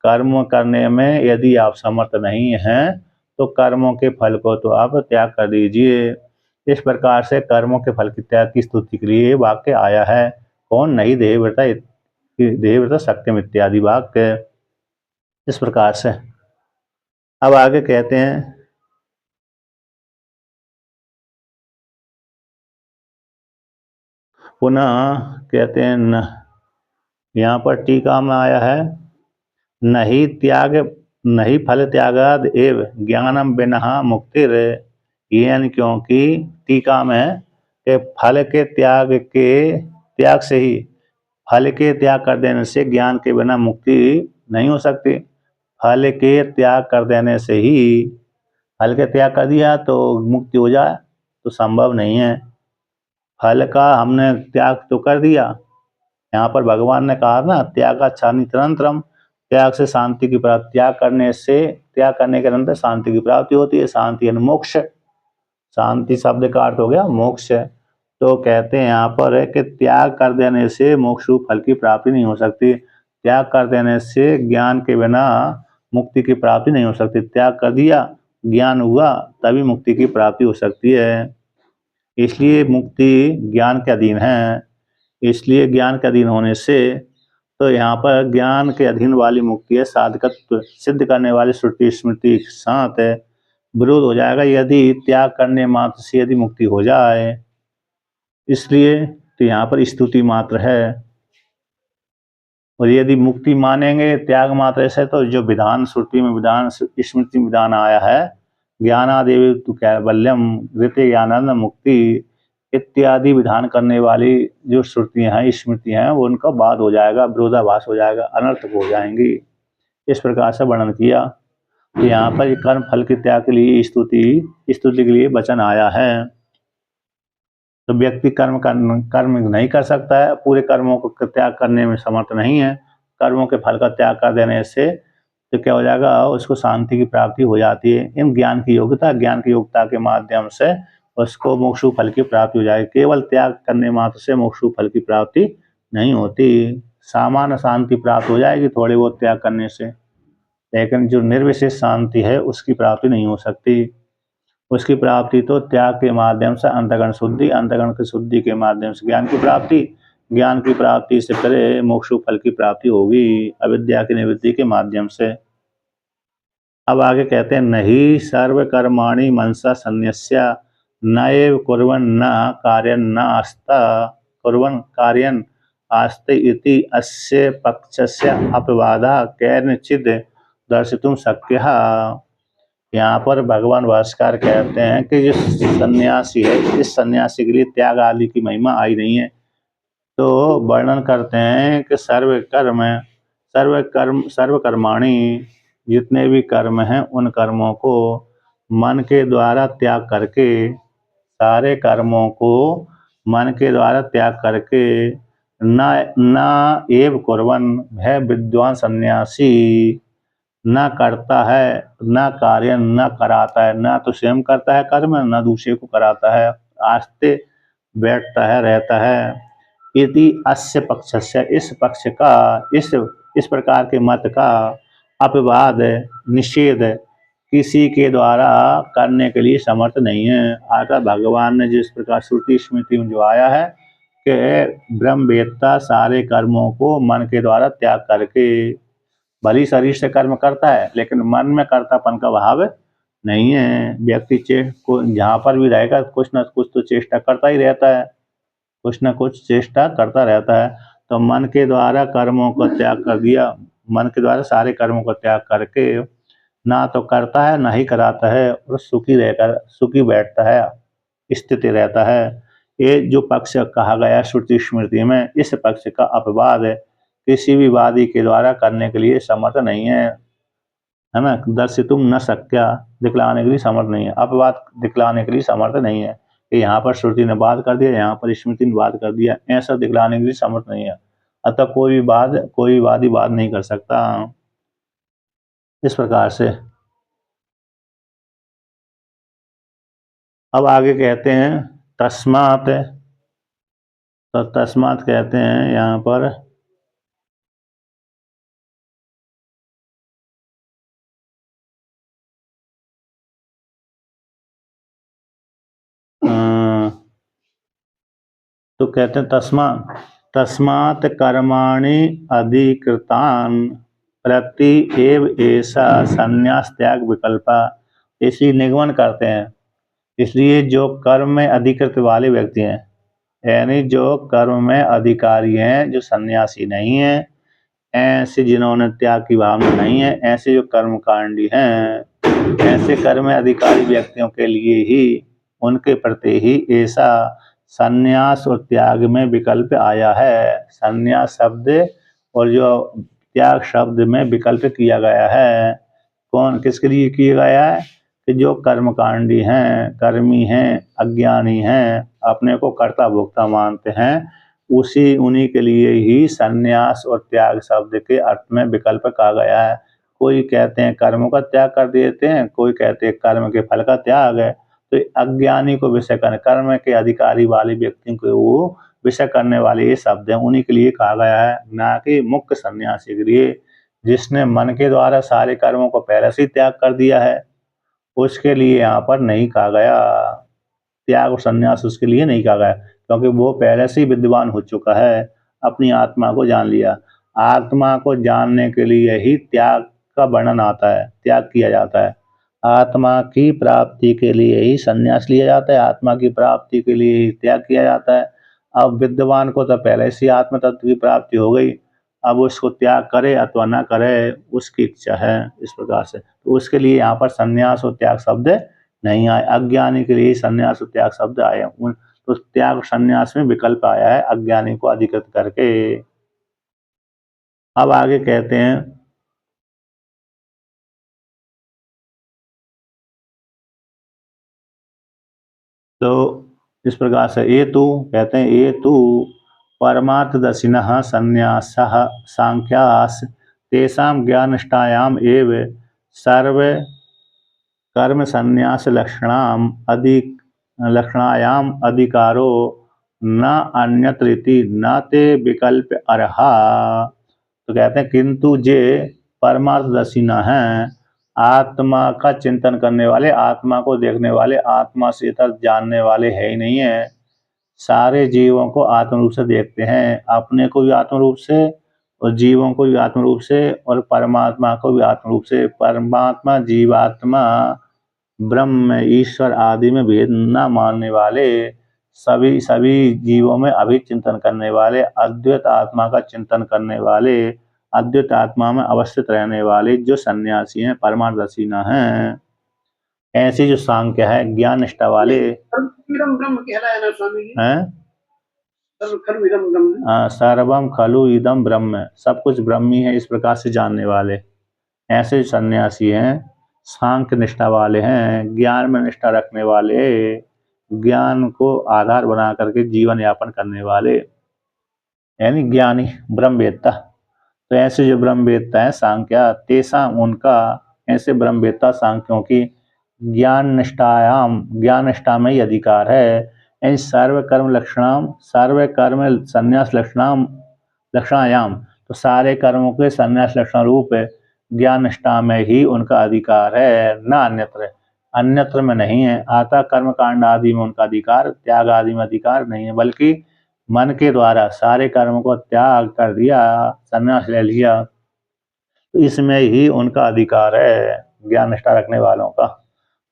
कर्म करने में यदि आप समर्थ नहीं हैं तो कर्मों के फल को तो आप त्याग कर दीजिए। इस प्रकार से कर्मों के फल की त्याग की स्तुति के लिए वाक्य आया है। कौन? नहीं देहव्रता शक्यम इत्यादि वाक्य। इस प्रकार से अब आगे कहते हैं पुनः कहते हैं न, यहाँ पर टीका में आया है नहीं फल त्यागाद एव ज्ञानम बिना मुक्तिर, यानी क्योंकि टीका में के फल के त्याग से ही, फल के त्याग कर देने से ज्ञान के बिना मुक्ति नहीं हो सकती। फल के त्याग कर देने से ही, फल के त्याग कर दिया तो मुक्ति हो जाए, तो संभव नहीं है। फल का हमने त्याग तो कर दिया, यहाँ पर भगवान ने कहा ना त्यागाच्छादितरन्तरम्, त्याग से शांति की प्राप्ति, त्याग करने के अंदर शांति की प्राप्ति होती है। शांति यानी मोक्ष, शांति शब्द का अर्थ हो गया मोक्ष। तो कहते हैं यहाँ पर है कि त्याग कर देने से मोक्ष रूप फल की प्राप्ति नहीं हो सकती। त्याग कर देने से ज्ञान के बिना मुक्ति की प्राप्ति नहीं हो सकती। त्याग कर दिया, ज्ञान हुआ, तभी मुक्ति की प्राप्ति हो सकती है। इसलिए मुक्ति ज्ञान के अधीन है। इसलिए ज्ञान के अधीन होने से, तो यहाँ पर ज्ञान के अधीन वाली मुक्ति है, साधकत्व सिद्ध करने वाली श्रुति स्मृति के साथ है विरोध हो जाएगा यदि त्याग करने मात्र से यदि मुक्ति हो जाए। इसलिए तो यहाँ पर स्तुति मात्र है। और यदि मुक्ति मानेंगे त्याग मात्र से, तो जो विधान श्रुति में, विधान स्मृति में विधान आया है, ज्ञानादेव तु कैवल्यम ऋते ज्ञानंद मुक्ति इत्यादि विधान करने वाली जो श्रुतियाँ हैं, स्मृतियाँ हैं, वो उनका बाद हो जाएगा, विरोधाभास हो जाएगा, अनर्थक हो जाएंगी। इस प्रकार से वर्णन किया। तो यहाँ पर कर्म फल के त्याग के लिए स्तुति के लिए वचन आया है। तो व्यक्ति कर्म नहीं कर सकता है, पूरे कर्मों को त्याग करने में समर्थ नहीं है। कर्मों के फल का त्याग कर देने से तो क्या हो जाएगा, उसको शांति की प्राप्ति हो जाती है। इन ज्ञान की योग्यता के माध्यम से उसको मोक्ष फल की प्राप्ति हो जाएगी। केवल त्याग करने मात्र से मोक्ष फल की प्राप्ति नहीं होती। सामान्य शांति प्राप्त हो जाएगी थोड़े बहुत त्याग करने से, लेकिन जो निर्विशेष शांति है उसकी प्राप्ति नहीं हो सकती। उसकी प्राप्ति तो त्याग के माध्यम से अंतःकरण की शुद्धि के माध्यम से ज्ञान की प्राप्ति से पहले मोक्ष फल की प्राप्ति होगी, अविद्या की निवृत्ति के माध्यम से। अब आगे कहते हैं, नहीं सर्व कर्माणि मनसा संन्यस्य नैव कुर्वन् न कार्यं न आस्था कुर्वन् कार्यं आस्ते इति अस्य पक्षस्य अपवादः कैर्नचित् दर्शितुं शक्यः। यहाँ पर भगवान भास्कर कहते हैं कि जो सन्यासी है, इस सन्यासी के लिए त्याग आदि की महिमा आई नहीं है। तो वर्णन करते हैं कि सर्व कर्माणि, जितने भी कर्म हैं उन कर्मों को मन के द्वारा त्याग करके, सारे कर्मों को मन के द्वारा त्याग करके, न एव कुर्वन्, है विद्वान सन्यासी, न करता है, न कार्य न कराता है, न तो स्वयं करता है कर्म, न दूसरे को कराता है, आस्ते बैठता है, रहता है। यदि अस्य पक्षस्य, इस पक्ष का, इस प्रकार के मत का अपवाद, निषेध किसी के द्वारा करने के लिए समर्थ नहीं है। अतः भगवान ने जिस प्रकार श्रुति स्मृति में जो आया है कि ब्रह्मवेत्ता सारे कर्मों को मन के द्वारा त्याग करके, भली शरीर से कर्म करता है लेकिन मन में कर्तापन का भाव नहीं है। व्यक्ति जहाँ पर भी रहेगा कुछ न कुछ तो चेष्टा करता ही रहता है, कुछ न कुछ चेष्टा करता रहता है। तो मन के द्वारा कर्मों को त्याग कर दिया, मन के द्वारा सारे कर्मों को त्याग करके ना तो करता है ना ही कराता है, और सुखी बैठता है, स्थिति रहता है। ये जो पक्ष कहा गया श्रुति स्मृति में, इस पक्ष का अपवाद है, किसी भी वादी के द्वारा करने के लिए समर्थ नहीं है ना। दर्शितुं न शक्या, दिखलाने के लिए समर्थ नहीं है, अपवाद दिखलाने के लिए समर्थ नहीं है कि यहाँ पर श्रुति ने बात कर दिया, यहाँ पर स्मृति ने बात कर दिया, ऐसा दिखलाने के लिए समर्थ नहीं है। अतः कोई वादी बात नहीं कर सकता। इस प्रकार से अब आगे कहते हैं तस्मात्। तो तस्मात् कहते हैं यहाँ पर तो कहते हैं तस्मात् कर्माणि अधिकृतान् प्रति एव ऐसा संन्यास त्याग विकल्पा। इसलिए निगमन करते हैं, इसलिए जो कर्म में अधिकृत वाले व्यक्ति हैं, यानी जो कर्म में अधिकारी हैं, जो सन्यासी नहीं हैं, ऐसे जिन्होंने त्याग की भावना नहीं है, ऐसे जो कर्मकांडी हैं, ऐसे कर्म में अधिकारी व्यक्तियों के लिए ही, उनके प्रति ही ऐसा संन्यास और त्याग में विकल्प आया है। संन्यास शब्द और जो त्याग शब्द में विकल्प किया गया है। कौन किसके लिए किया गया है कि जो कर्मकांडी हैं, कर्मी हैं, अज्ञानी हैं, अपने को कर्ता भोक्ता मानते हैं, उन्हीं के लिए ही संन्यास और त्याग शब्द के अर्थ में विकल्प कहा गया है। कोई कहते हैं कर्मों का त्याग कर देते हैं, कोई कहते हैं कर्म के फल का त्याग है। तो अज्ञानी को विषय करने, कर्म के अधिकारी वाले व्यक्ति को वो विषय करने वाले ये शब्द हैं, उन्हीं के लिए कहा गया है, ना कि मुख्य सन्यासी के लिए। जिसने मन के द्वारा सारे कर्मों को पहले से ही त्याग कर दिया है, उसके लिए यहाँ पर नहीं कहा गया। त्याग और संन्यास उसके लिए नहीं कहा गया, क्योंकि वो पहले से ही विद्वान हो चुका है, अपनी आत्मा को जान लिया। आत्मा को जानने के लिए ही त्याग का वर्णन आता है, त्याग किया जाता है। आत्मा की प्राप्ति के लिए ही संन्यास लिया जाता है, आत्मा की प्राप्ति के लिए ही त्याग किया जाता है। अब विद्वान को तो पहले से आत्म तत्व की प्राप्ति हो गई, अब उसको त्याग करे अथवा न करे उसकी इच्छा है। इस प्रकार से तो उसके लिए यहाँ पर संन्यास और त्याग शब्द नहीं आए। अज्ञानी के लिए संन्यास और त्याग शब्द आए। तो त्याग संन्यास में विकल्प आया है अज्ञानी को अधिकृत करके। अब आगे कहते हैं, तो इस प्रकार से ये तो कहते हैं, ये तो परमार्थदर्शिनः संन्यासः सांख्यास तेषां ज्ञाननिष्ठायाम् एव सर्व कर्म संन्यास लक्षणायाम अधिकारो न अन्यत्रिति न ते विकल्प अर्हा। तो कहते हैं किंतु जे परमार्थदर्शी न हैं, आत्मा का चिंतन करने वाले, आत्मा को देखने वाले, आत्मा से इतर जानने वाले है ही नहीं है। सारे जीवों को आत्म रूप से देखते हैं, अपने को भी आत्म रूप से और जीवों को भी आत्म रूप से और परमात्मा को भी आत्म रूप से। परमात्मा, जीवात्मा, ब्रह्म, ईश्वर आदि में भेद न मानने वाले, सभी जीवों में अभिचिंतन करने वाले, अद्वैत आत्मा का चिंतन करने वाले, अद्वैत आत्मा में अवस्थित रहने वाले जो सन्यासी हैं, परमार्थदर्शी न हैं, ऐसे जो सांख्य है ज्ञान निष्ठा वाले ब्रह्म कहलाया ना स्वामी जी, हैं। सर्वम खलु इदम ब्रह्म, सब कुछ ब्रह्मी है, इस प्रकार से जानने वाले ऐसे सन्यासी हैं, सांख्य निष्ठा वाले हैं, ज्ञान में निष्ठा रखने वाले, ज्ञान को आधार बना करके जीवन यापन करने वाले, यानी ज्ञानी ब्रह्मवेत्ता। तो ऐसे जो ब्रह्मवेत्ता है सांख्या तेषा, उनका ऐसे ब्रह्मवेत्ता सांख्यों की ज्ञान निष्ठा में ही अधिकार है। यानी सर्व कर्म लक्षणाम, सर्व कर्म संन्यास लक्षणायाम, तो सारे कर्मों के संन्यास लक्षण रूप ज्ञान निष्ठा में ही उनका अधिकार है, न अन्यत्र, अन्यत्र में नहीं है। आता कर्म कांड आदि में उनका अधिकार, त्याग आदि में अधिकार नहीं है, बल्कि मन के द्वारा सारे कर्मों को त्याग कर दिया, संन्यास ले लिया, तो इसमें ही उनका अधिकार है ज्ञान निष्ठा रखने वालों का।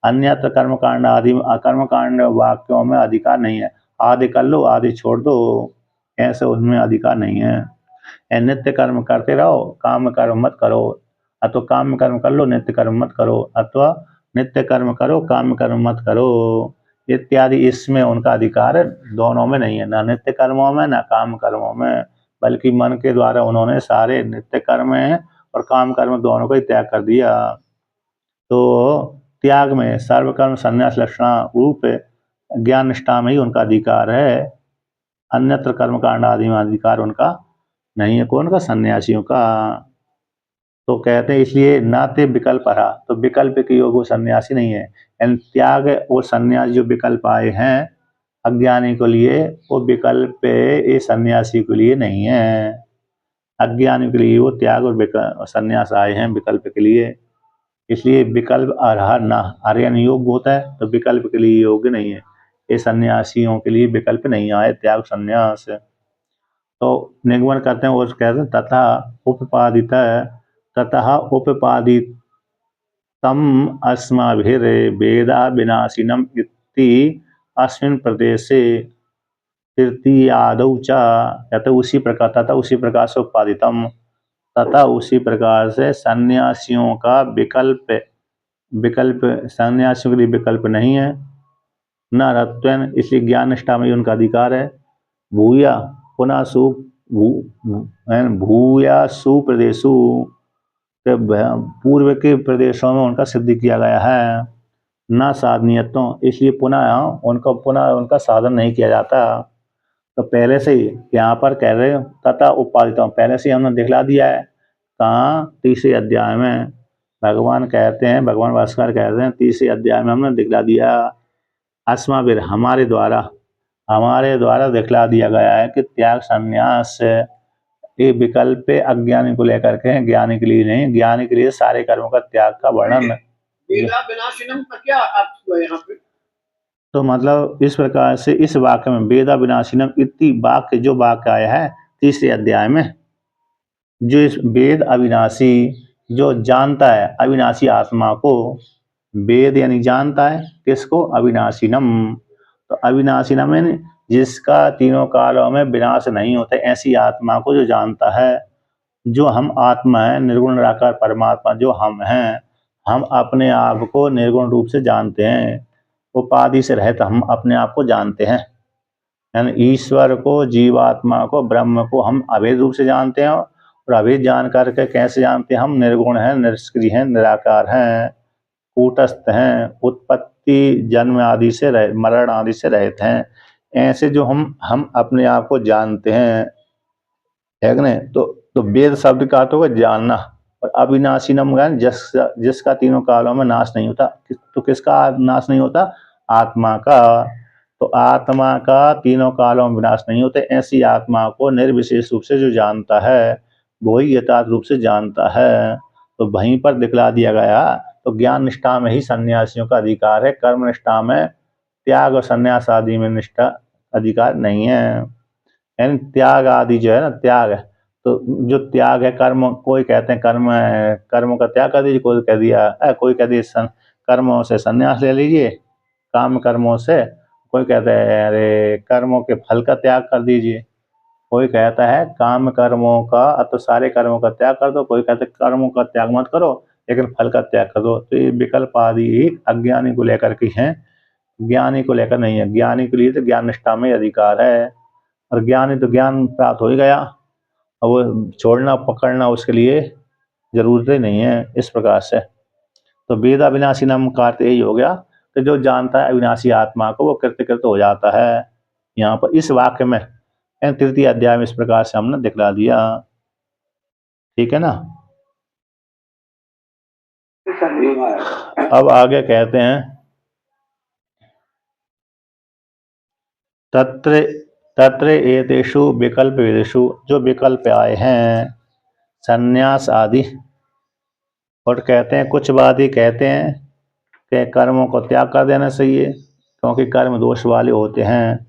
अन्यत्र कर्मकांड आदि कर्मकांड वाक्यों में अधिकार नहीं है। आदि कर लो, आदि छोड़ दो, ऐसे उनमें अधिकार नहीं है। नित्य कर्म करते रहो, काम कर्म मत करो, अथवा काम कर्म कर लो, नित्य कर्म मत करो, अथवा नित्य कर्म करो, काम कर्म मत करो, इत्यादि। इसमें उनका अधिकार दोनों में नहीं है, ना नित्य कर्मों में, ना काम कर्मों में, बल्कि मन के द्वारा उन्होंने सारे नित्य कर्म और काम कर्म दोनों को ही त्याग कर दिया। तो त्याग में सर्वकर्म संन्यास लक्षण रूप ज्ञान निष्ठा में ही उनका अधिकार है, अन्यत्र कर्मकांड आदि में अधिकार उनका नहीं है। कौन का? सन्यासियों का। तो कहते हैं इसलिए नाते विकल्प रहा, तो विकल्प के योग वो सन्यासी नहीं है। यानी त्याग और सन्यास जो विकल्प आए हैं अज्ञानी के लिए, वो विकल्प ये सन्यासी के लिए नहीं है। अज्ञानी के लिए वो त्याग और सन्यास आए हैं विकल्प के लिए। इसलिए विकल्प अर्हा न, आर्यन योग्य होता है तो विकल्प के लिए योग्य नहीं है। ये सन्यासियों के लिए विकल्प नहीं आए त्याग सन्यास। तो निगमन करते हैं और कहते हैं ततः उपपादितम अस्माभिर्वेदा विनाशिनम इति अस्मिन् प्रदेशे तृतीयादौ च, या तो उसी प्रकार से उत्पादितम, तथा उसी प्रकार से सन्यासियों का विकल्प सन्यासियों के लिए विकल्प नहीं है, न रत्वेन, इसलिए ज्ञान निष्ठा में उनका अधिकार है। भूया पुनः भूया सुप्रदेशु के पूर्व के प्रदेशों में उनका सिद्ध किया गया है। न साधनीयतों, इसलिए पुनः उनका साधन नहीं किया जाता। तो पहले से ही यहाँ पर कह रहे हो तथा उपादितों, पहले से हमने दिखला दिया है। कहाँ? तीसरे अध्याय में भगवान कहते हैं, भगवान भास्कर कहते हैं तीसरे अध्याय में हमने दिखला दिया। अस्माभिर, हमारे द्वारा दिखला दिया गया है कि त्याग संन्यास ये विकल्प अज्ञानी को लेकर के हैं, ज्ञानी के लिए नहीं। ज्ञानी के लिए सारे कर्मों का त्याग का वर्णन। वेदा विनाशिनम का क्या अर्थ हुआ यहाँ पे? तो मतलब इस प्रकार से इस वाक्य में वेदा विनाशिनम इति वाक्य, जो वाक्य आया है तीसरे अध्याय में, जो इस वेद अविनाशी, जो जानता है अविनाशी आत्मा को, वेद यानी जानता है किसको? अविनाशिनम। तो अविनाशिनम यानी जिसका तीनों कालों में विनाश नहीं होता, ऐसी आत्मा को जो जानता है। जो हम आत्मा है, निर्गुण निराकार परमात्मा जो हम हैं, हम अपने आप को निर्गुण रूप से जानते हैं। उपाधि से रहित हम अपने आप को जानते हैं। यानी ईश्वर को, जीवात्मा को, ब्रह्म को हम अभेद रूप से जानते हैं। और अभेद जान करके कैसे जानते हैं? हम निर्गुण हैं, निष्क्रिय हैं, निराकार हैं, कूटस्थ हैं, उत्पत्ति जन्म आदि से रहित, मरण आदि से रहित हैं। ऐसे जो हम अपने आप को जानते हैं, है कि नहीं? तो वेद शब्द का अर्थ होगा जानना। और अविनाशीनम जिसका तीनों कालों में नाश नहीं होता। तो किसका नाश नहीं होता? आत्मा का। तो आत्मा का तीनों कालों में विनाश नहीं होते, ऐसी आत्मा को निर्विशेष रूप से जो जानता है, वही यथार्थ रूप से जानता है। तो वहीं पर दिखला दिया गया। तो ज्ञान निष्ठा में ही सन्यासियों का अधिकार है, कर्म निष्ठा में, त्याग और सन्यास आदि में निष्ठा अधिकार नहीं है। यानी त्याग आदि जो है ना, त्याग है, तो जो त्याग है कर्म, कोई कहते हैं कर्मों का त्याग कर दीजिए, कोई कह दिया कर्मों से संन्यास ले लीजिए, काम कर्मों से। कोई कहता है अरे कर्मों के फल का त्याग कर दीजिए। कोई कहता है काम कर्मों का, तो सारे कर्मों का त्याग कर दो। कोई कहता है कर्मों का त्याग मत करो, लेकिन फल का त्याग कर दो। तो ये विकल्प आदि अज्ञानी को लेकर के हैं, ज्ञानी को लेकर नहीं है। ज्ञानी के लिए तो ज्ञान निष्ठा में अधिकार है। और ज्ञानी तो ज्ञान प्राप्त हो ही गया, और वो छोड़ना पकड़ना उसके लिए जरूरत ही नहीं है। इस प्रकार से तो वेद अविनाशी नाम का अर्थ यही हो गया कि जो जानता है अविनाशी आत्मा को, वो कृत हो जाता है। यहाँ पर इस वाक्य में तृतीय अध्याय में इस प्रकार से हमने दिखला दिया। ठीक है ना? अब आगे कहते हैं तत्र एतेषु विकल्प वेदेषु, जो विकल्प आए हैं संन्यास आदि। और कहते हैं कुछ वादी कहते हैं कि कर्मों को त्याग कर देना चाहिए क्योंकि कर्म दोष वाले होते हैं।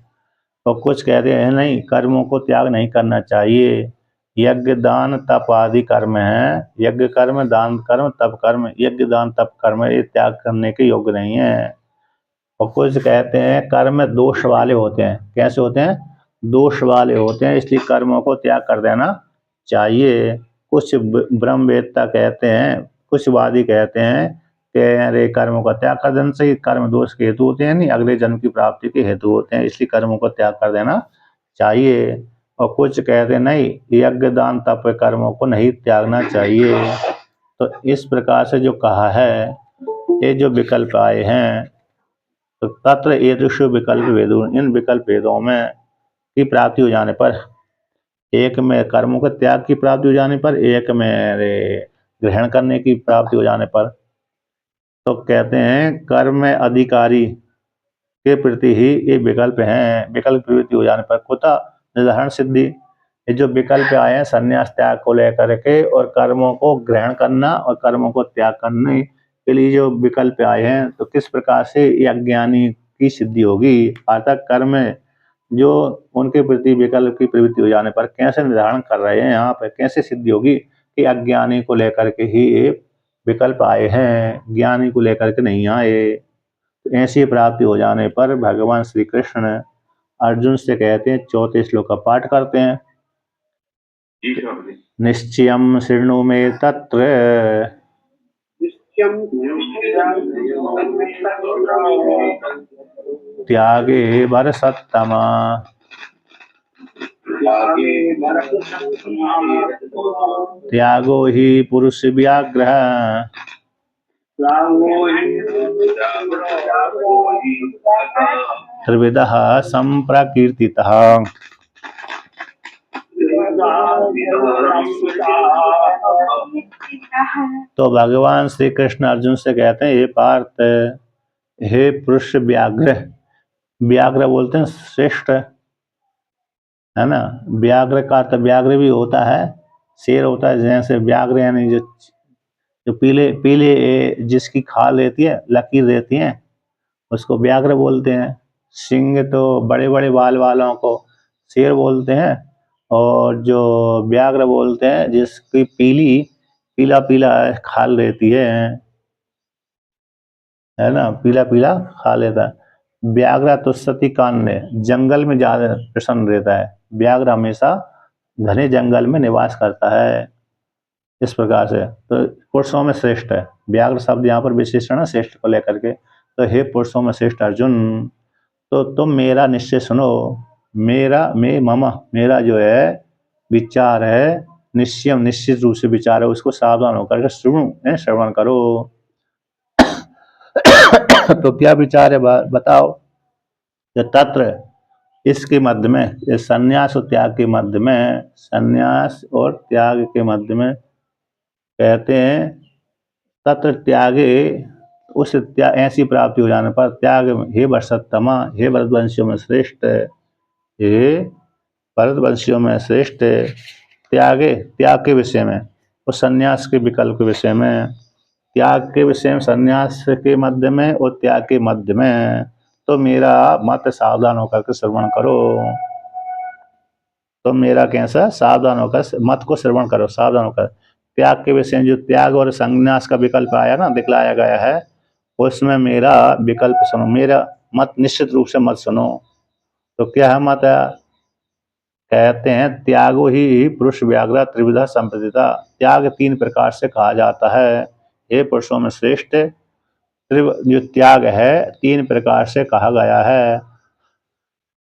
और कुछ कहते हैं नहीं, कर्मों को त्याग नहीं करना चाहिए। यज्ञ दान तप आदि कर्म हैं, यज्ञ कर्म, दान कर्म, तप कर्म, यज्ञ दान तप कर्म ये त्याग करने के योग्य नहीं है। और कुछ कहते हैं कर्म दोष वाले होते हैं। कैसे होते हैं? दोष वाले होते हैं, इसलिए कर्मों को त्याग कर देना चाहिए। कुछ ब्रह्मवेत्ता कहते हैं, कुछ वादी कहते हैं कि अरे कर्मों का त्याग कर देना चाहिए, कर्म दोष के हेतु होते हैं, नहीं अगले जन्म की प्राप्ति के हेतु होते हैं, इसलिए कर्मों को त्याग कर देना चाहिए। और कुछ कहते हैं नहीं, यज्ञ दान तप कर्मों को नहीं त्यागना चाहिए। तो इस प्रकार से जो कहा है, ये जो विकल्प आए हैं, तो तत्र एतेषु विकल्प वेदों, इन विकल्प वेदों में की प्राप्ति हो जाने पर, एक में कर्मों के त्याग की प्राप्ति हो जाने पर, एक में ग्रहण करने की प्राप्ति हो जाने पर, तो कहते हैं कर्म अधिकारी के प्रति ही ये विकल्प हैं। विकल्प प्रवृत्ति हो जाने पर कुतः निर्धारण सिद्धि, ये जो विकल्प आए हैं संन्यास त्याग को लेकर के, और कर्मों को ग्रहण करना और कर्मों को त्याग करने के लिए जो विकल्प आए हैं, तो किस प्रकार से ये अज्ञानी की सिद्धि होगी? अर्थात कर्म जो उनके प्रति विकल्प की प्रवृत्ति हो जाने पर कैसे निर्धारण कर रहे हैं, यहाँ पर कैसे सिद्धि होगी कि अज्ञानी को लेकर के ही ये विकल्प आए हैं, ज्ञानी को लेकर के नहीं आए। तो ऐसी प्राप्ति हो जाने पर भगवान श्री कृष्ण अर्जुन से कहते हैं, चौथे श्लोक का पाठ करते हैं। निश्चयम शृणु मे तत्र त्यागे वरसत्तमा त्यागो ही पुरुष व्याघ्र त्रिविधः संप्रकीर्तितः। तो भगवान श्री कृष्ण अर्जुन से कहते हैं, हे पार्थ, हे पुरुष व्याघ्र, व्याघ्र बोलते हैं श्रेष्ठ, है ना। व्याघ्र का अर्थ व्याघ्र भी होता है, शेर होता है, जैसे व्याघ्र यानी जो जो पीले पीले जिसकी खाल रहती है, लकीर रहती है, उसको व्याघ्र बोलते हैं। सिंह तो बड़े बड़े बाल वालों को शेर बोलते हैं, और जो व्याघ्र बोलते हैं जिसकी पीला पीला खाल रहती है ना, पीला पीला खाल रहता है। व्याघ्र तो सती कान्य, जंगल में ज्यादा प्रसन्न रहता है। व्याघ्र हमेशा घने जंगल में निवास करता है। इस प्रकार से तो पुरुषों में श्रेष्ठ है। व्याघ्र शब्द यहाँ पर विशेषण है श्रेष्ठ को लेकर के। तो हे पुरुषों में श्रेष्ठ अर्जुन, तो तुम मेरा निश्चय सुनो। मेरा जो है विचार है, निश्चित रूप से विचार है, उसको सावधान होकर के श्रवण करो। तो क्या विचार है बताओ। तो तत्र, इसके मध्य में, संन्यास और त्याग के मध्य में, संन्यास और त्याग के मध्य में कहते हैं, तत्र त्यागे, उस ऐसी प्राप्ति हो जाने पर, त्याग, हे वर्षोत्तमा, हे भरतवंशियों में श्रेष्ठ, हे भरतवंशियों में श्रेष्ठ, त्याग के विषय में और संन्यास के विकल्प के विषय में, त्याग के विषय में, संन्यास के मध्य में और त्याग के मध्य में, तो मेरा मत सावधान होकर के श्रवण करो। तो मेरा कैसा, सावधान होकर मत को श्रवण करो, सावधान होकर। त्याग के विषय में जो त्याग और संन्यास का विकल्प आया ना, दिखलाया गया है, उसमें मेरा विकल्प सुनो, मेरा मत निश्चित रूप से मत सुनो। तो क्या है मत है? कहते हैं, त्यागो ही पुरुष व्याघ्र त्रिविधा संप्रदिता। त्याग 3 प्रकार से कहा जाता है। हे पुरुषों में श्रेष्ठ, जो त्याग है 3 प्रकार से कहा गया है।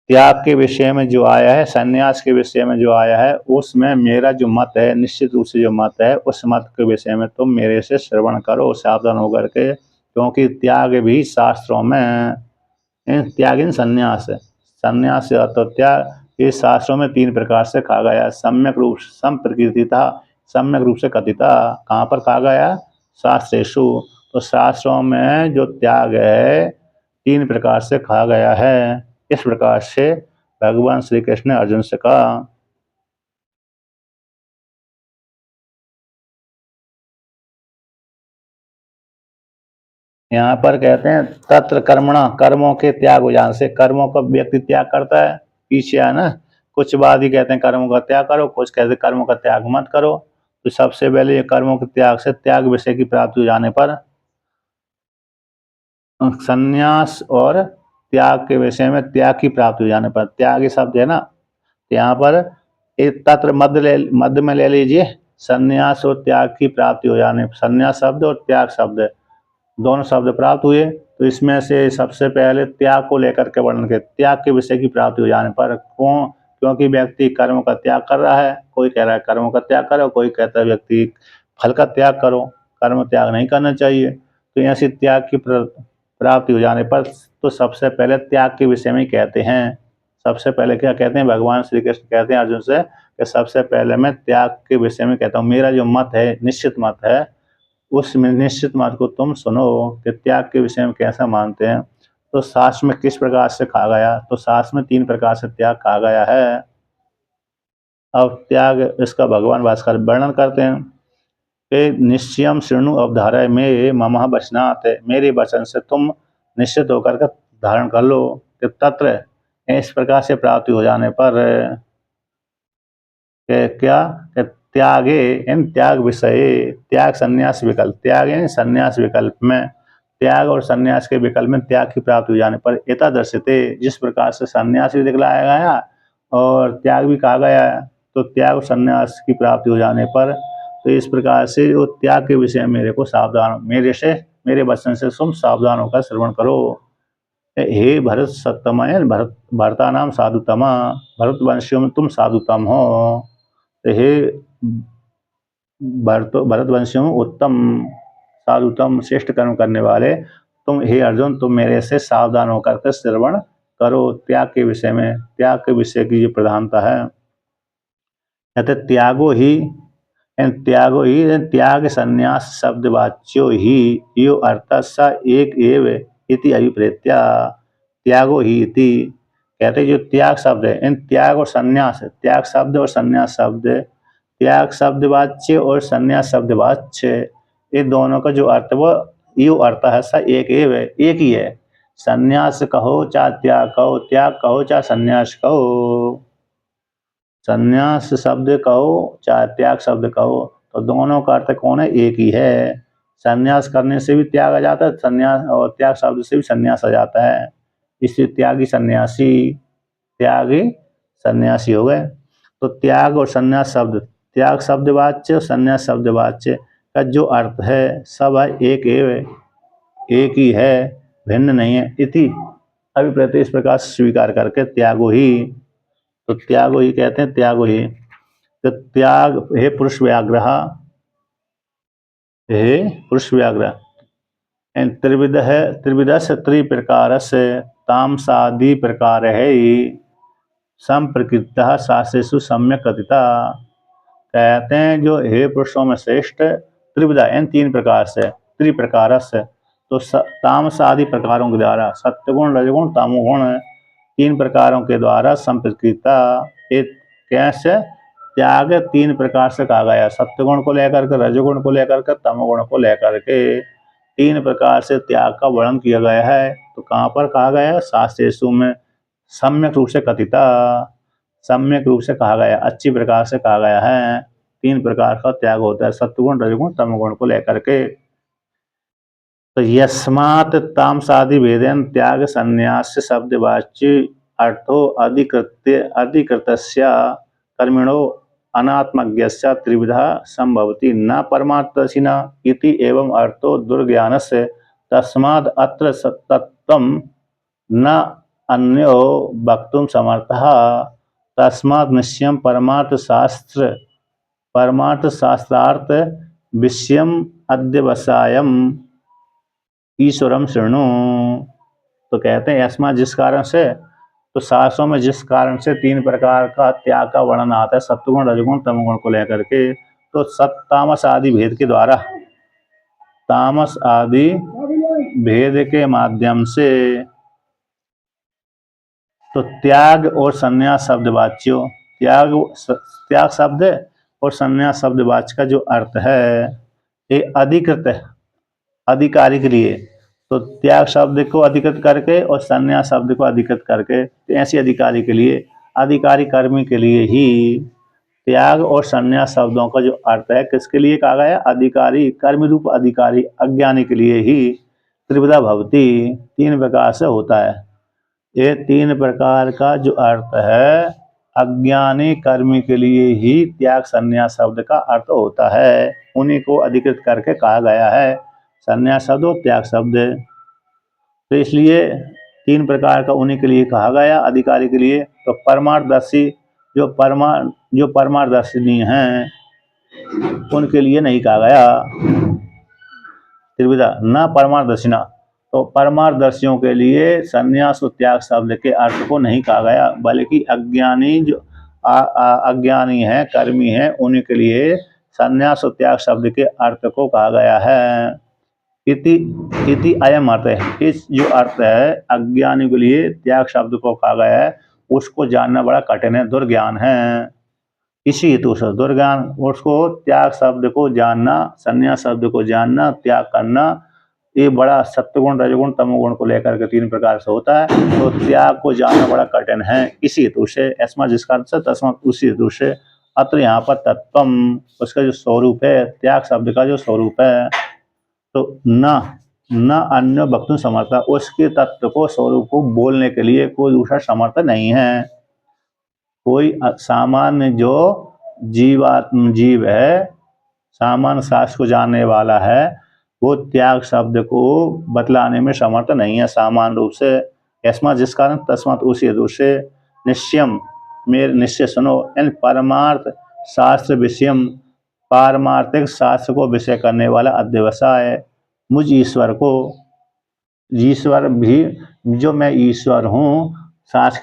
त्याग के विषय में जो आया है, संन्यास के विषय में जो आया है, उसमें मेरा जो मत है, निश्चित रूप से जो मत है, उस मत के विषय में तुम मेरे से श्रवण करो सावधान होकर के। क्योंकि त्याग भी शास्त्रों में, त्याग इन संन्यास है, संन्यास तो त्याग, इस शास्त्रों में 3 प्रकार से कहा गया। सम्यक रूप संप्रकीर्तिता, सम्यक रूप से कथिता। कहाँ पर कहा गया? शास्त्रेषु। तो शास्त्रों में जो त्याग है 3 प्रकार से कहा गया है। इस प्रकार से भगवान श्री कृष्ण ने अर्जुन से कहा। यहाँ पर कहते हैं, तत्र कर्मणा, कर्मों के त्याग हो जाने से, कर्मों का व्यक्ति त्याग करता है, पीछे है ना, कुछ बाद ही कहते हैं कर्मों का त्याग करो, कुछ कहते हैं कर्मों का त्याग मत करो। तो सबसे पहले ये कर्मों के त्याग से, त्याग विषय की प्राप्ति हो जाने पर, संन्यास और त्याग के विषय में, त्याग की प्राप्ति हो जाने पर, त्याग शब्द है ना, यहाँ पर एक तत्र मध्य में ले लीजिए, संन्यास और त्याग की प्राप्ति हो जाने, संन्यास शब्द और त्याग शब्द दोनों शब्द प्राप्त हुए। तो इसमें से सबसे पहले त्याग को लेकर के वर्णन के, त्याग के विषय की प्राप्ति हो जाने पर, क्योंकि व्यक्ति कर्म का त्याग कर रहा है, कोई कह रहा है कर्म का त्याग करो, कोई कहता है व्यक्ति फल का त्याग करो, कर्म त्याग नहीं करना चाहिए। तो ऐसी त्याग की प्राप्ति हो जाने पर, तो सबसे पहले त्याग के विषय में कहते हैं। सबसे पहले क्या कहते हैं? भगवान श्री कृष्ण कहते हैं अर्जुन से कि सबसे पहले मैं त्याग के विषय में कहता हूँ, मेरा जो मत है, निश्चित मत है, उस निश्चित मत को तुम सुनो कि त्याग के विषय में कैसा मानते हैं। तो शास्त्र में किस प्रकार से कहा गया? तो शास्त्र में 3 प्रकार से त्याग कहा गया है। अब त्याग, इसका भगवान भास्कर वर्णन करते हैं कि निश्चयम शृणु अवधारय में मम वचनात्, मेरे वचन से तुम निश्चित होकर के धारण कर लो कि तत्र, इस प्रकार से प्राप्ति हो जाने पर, क्या कि त्यागे, इन त्याग विषय, त्याग संन्यास विकल्प, त्याग इन संन्यास विकल्प में, त्याग और संन्यास के विकल्प में त्याग की प्राप्ति हो जाने पर, एता दर्शते, जिस प्रकार से संन्यास भी दिखलाया गया और त्याग भी कहा गया है, तो त्याग और संन्यास की प्राप्ति हो जाने पर, तो इस प्रकार से वो त्याग के विषय मेरे को सावधान, मेरे वचन से तुम सावधान होकर श्रवण करो। हे भरत सत्तम है, भरता नाम साधुतमा, भरतवंशियों में तुम साधुतम हो। तो हे भरतवंशियों में उत्तम साधुतम श्रेष्ठ कर्म करने वाले तुम, हे अर्जुन, तुम मेरे से सावधान होकर के श्रवण करो। त्याग के विषय में, त्याग के विषय की जो प्रधानता है, कहते त्यागो ही त्याग संन्यास शब्द वाच्यो ही यो अर्थ स एक एव इति अभिप्रेत्या। त्यागो ही इति, कहते जो त्याग शब्द है, इन त्याग और संन्यास, त्याग शब्द और संन्यास शब्द, त्याग शब्द वाच्य और संन्यास शब्द वाच्य, ये दोनों का जो अर्थ वो यो अर्थ है सा एक एव, एक ही है। संन्यास कहो चाहे त्याग कहो, त्याग कहो चाहे संन्यास कहो, संन्यास शब्द कहो चाहे त्याग शब्द कहो, तो दोनों का अर्थ कौन है? एक ही है। संन्यास करने से भी त्याग आ जाता है, संन्यास और त्याग शब्द से भी संन्यास आ जाता है, इसलिए त्यागी सन्यासी हो गए। तो त्याग और संन्यास शब्द, त्याग शब्द वाच्य, संन्यास शब्द वाच्य का जो अर्थ है सब है एक ही है, भिन्न नहीं है। इति अभिप्रेत्य, इस प्रकार स्वीकार करके त्यागो ही, तो त्यागो ही कहते हैं, त्यागो ही। तो त्याग, हे पुरुष व्याघ्र, हे पुरुष व्याघ्र, त्रिविध है, त्रिविधस्य त्रिप्रकारस्य तामसादि प्रकार है संप्रकृतः शास्त्रेषु सम्यक कथिता। कहते हैं जो हे पुरुषों में श्रेष्ठ, त्रिविधा इन तीन प्रकार से, त्रिप्रकारस्य, तो तामस आदि प्रकारों के द्वारा, सत्वगुण रजगुण तमोगुण, तीन प्रकारों के द्वारा संप्रकृता, एक कैसे त्याग तीन प्रकार से कहा गया, सत्वगुण को लेकर के, रजगुण को लेकर के, तमोगुण को लेकर के, तीन प्रकार से त्याग का वर्णन किया गया है। तो कहाँ पर कहा गया है? शास्त्रेषु में सम्यक रूप से कथिता, सम्यक रूप से कहा गया, अच्छी प्रकार से कहा गया है। तीन प्रकार का त्याग होता है, सत्वगुण रजगुण तमोगुण को लेकर के। तो यस्मात् तामसादि भेदेन त्याग संन्यास शब्द वाच्य अर्थो अधिकृतस्य कर्मिणो अनात्मज्ञस्य त्रिविधा संभवति न परमार्थदर्शिना इति एवं अर्थो दुर्ज्ञानस्य तस्माद् अत्र तत्त्वं न अन्यो वक्तुं समर्थः तस्माद् निश्चयं परमार्थशास्त्रार्थ विषयम् अध्यवसायम् ईश्वरम शृणु। तो कहते हैं यस्मा, जिस कारण से, तो शास्त्रों में जिस कारण से तीन प्रकार का त्याग का वर्णन आता है, सत्वगुण रजगुण तमोगुण को लेकर के, तो तामस आदि भेद के द्वारा, तामस आदि भेद के माध्यम से, तो त्याग और संन्यास शब्द वाच्यो, त्याग शब्द और संन्यास शब्द वाच्य का जो अर्थ है, ये अधिकृत अधिकारी के लिए, तो त्याग शब्द को अधिकृत करके और संन्यास शब्द को अधिकृत करके, तो ऐसे अधिकारी के लिए, अधिकारी कर्मी के लिए ही त्याग और संन्यास शब्दों का जो अर्थ है किसके लिए कहा गया? अधिकारी, कर्म रूप अधिकारी अज्ञानी के लिए ही त्रिविधा भवति, तीन प्रकार से होता है। ये तीन प्रकार का जो अर्थ है अज्ञानी कर्मी के लिए ही त्याग संन्यास शब्द का अर्थ होता है, उन्हीं को अधिकृत करके कहा गया है संन्यास शब्द और त्याग शब्द। तो इसलिए तीन प्रकार का उन्हीं के लिए कहा गया, अधिकारी के लिए। तो परमार्थदर्शी, जो परमार्थदर्शी हैं उनके लिए नहीं कहा गया त्रिविधा न परमार्थदर्शिना, तो परमार्थदर्शियों के लिए संन्यास और त्याग शब्द के अर्थ को नहीं कहा गया, बल्कि अज्ञानी जो अज्ञानी हैं, कर्मी हैं, उन्हीं के लिए संन्यास और त्याग शब्द के अर्थ को कहा गया है। इति अयम अर्थ है, इस जो अर्थ है अज्ञानी के लिए त्याग शब्द को कहा गया है, उसको जानना बड़ा कठिन है, दुर्ज्ञान है। इसी हेतु से दुर्ज्ञान, उसको त्याग शब्द को जानना, संन्यास शब्द को जानना, त्याग करना, ये बड़ा सत्वगुण रजगुण तमोगुण को लेकर के तीन प्रकार से होता है, तो त्याग को जानना बड़ा कठिन है। इसी हेतु से ऐसा जिसका अर्थ है तस्मा, उसी हेतु से अत्र यहाँ पर तत्वम, उसका जो स्वरूप है, त्याग शब्द का जो स्वरूप है, तो न अन्य वक्तुं समर्थ, उसके तत्व को, स्वरूप को बोलने के लिए कोई दूसरा समर्थ नहीं है। कोई सामान्य जो जीव है, सामान्य शास्त्र को जानने वाला है, वो त्याग शब्द को बतलाने में समर्थ नहीं है सामान्य रूप से। यस्मात् जिस कारण, तस्मात् उसी हेतु से, निश्चयम मेरे निश्चय सुनो, इन परमार्थ शास्त्र विषयम पारमार्थिक शास्त्र को विषय करने वाला अध्यवसाय मुझ ईश्वर को, ईश्वर भी जो मैं ईश्वर हूँ, शास्त्र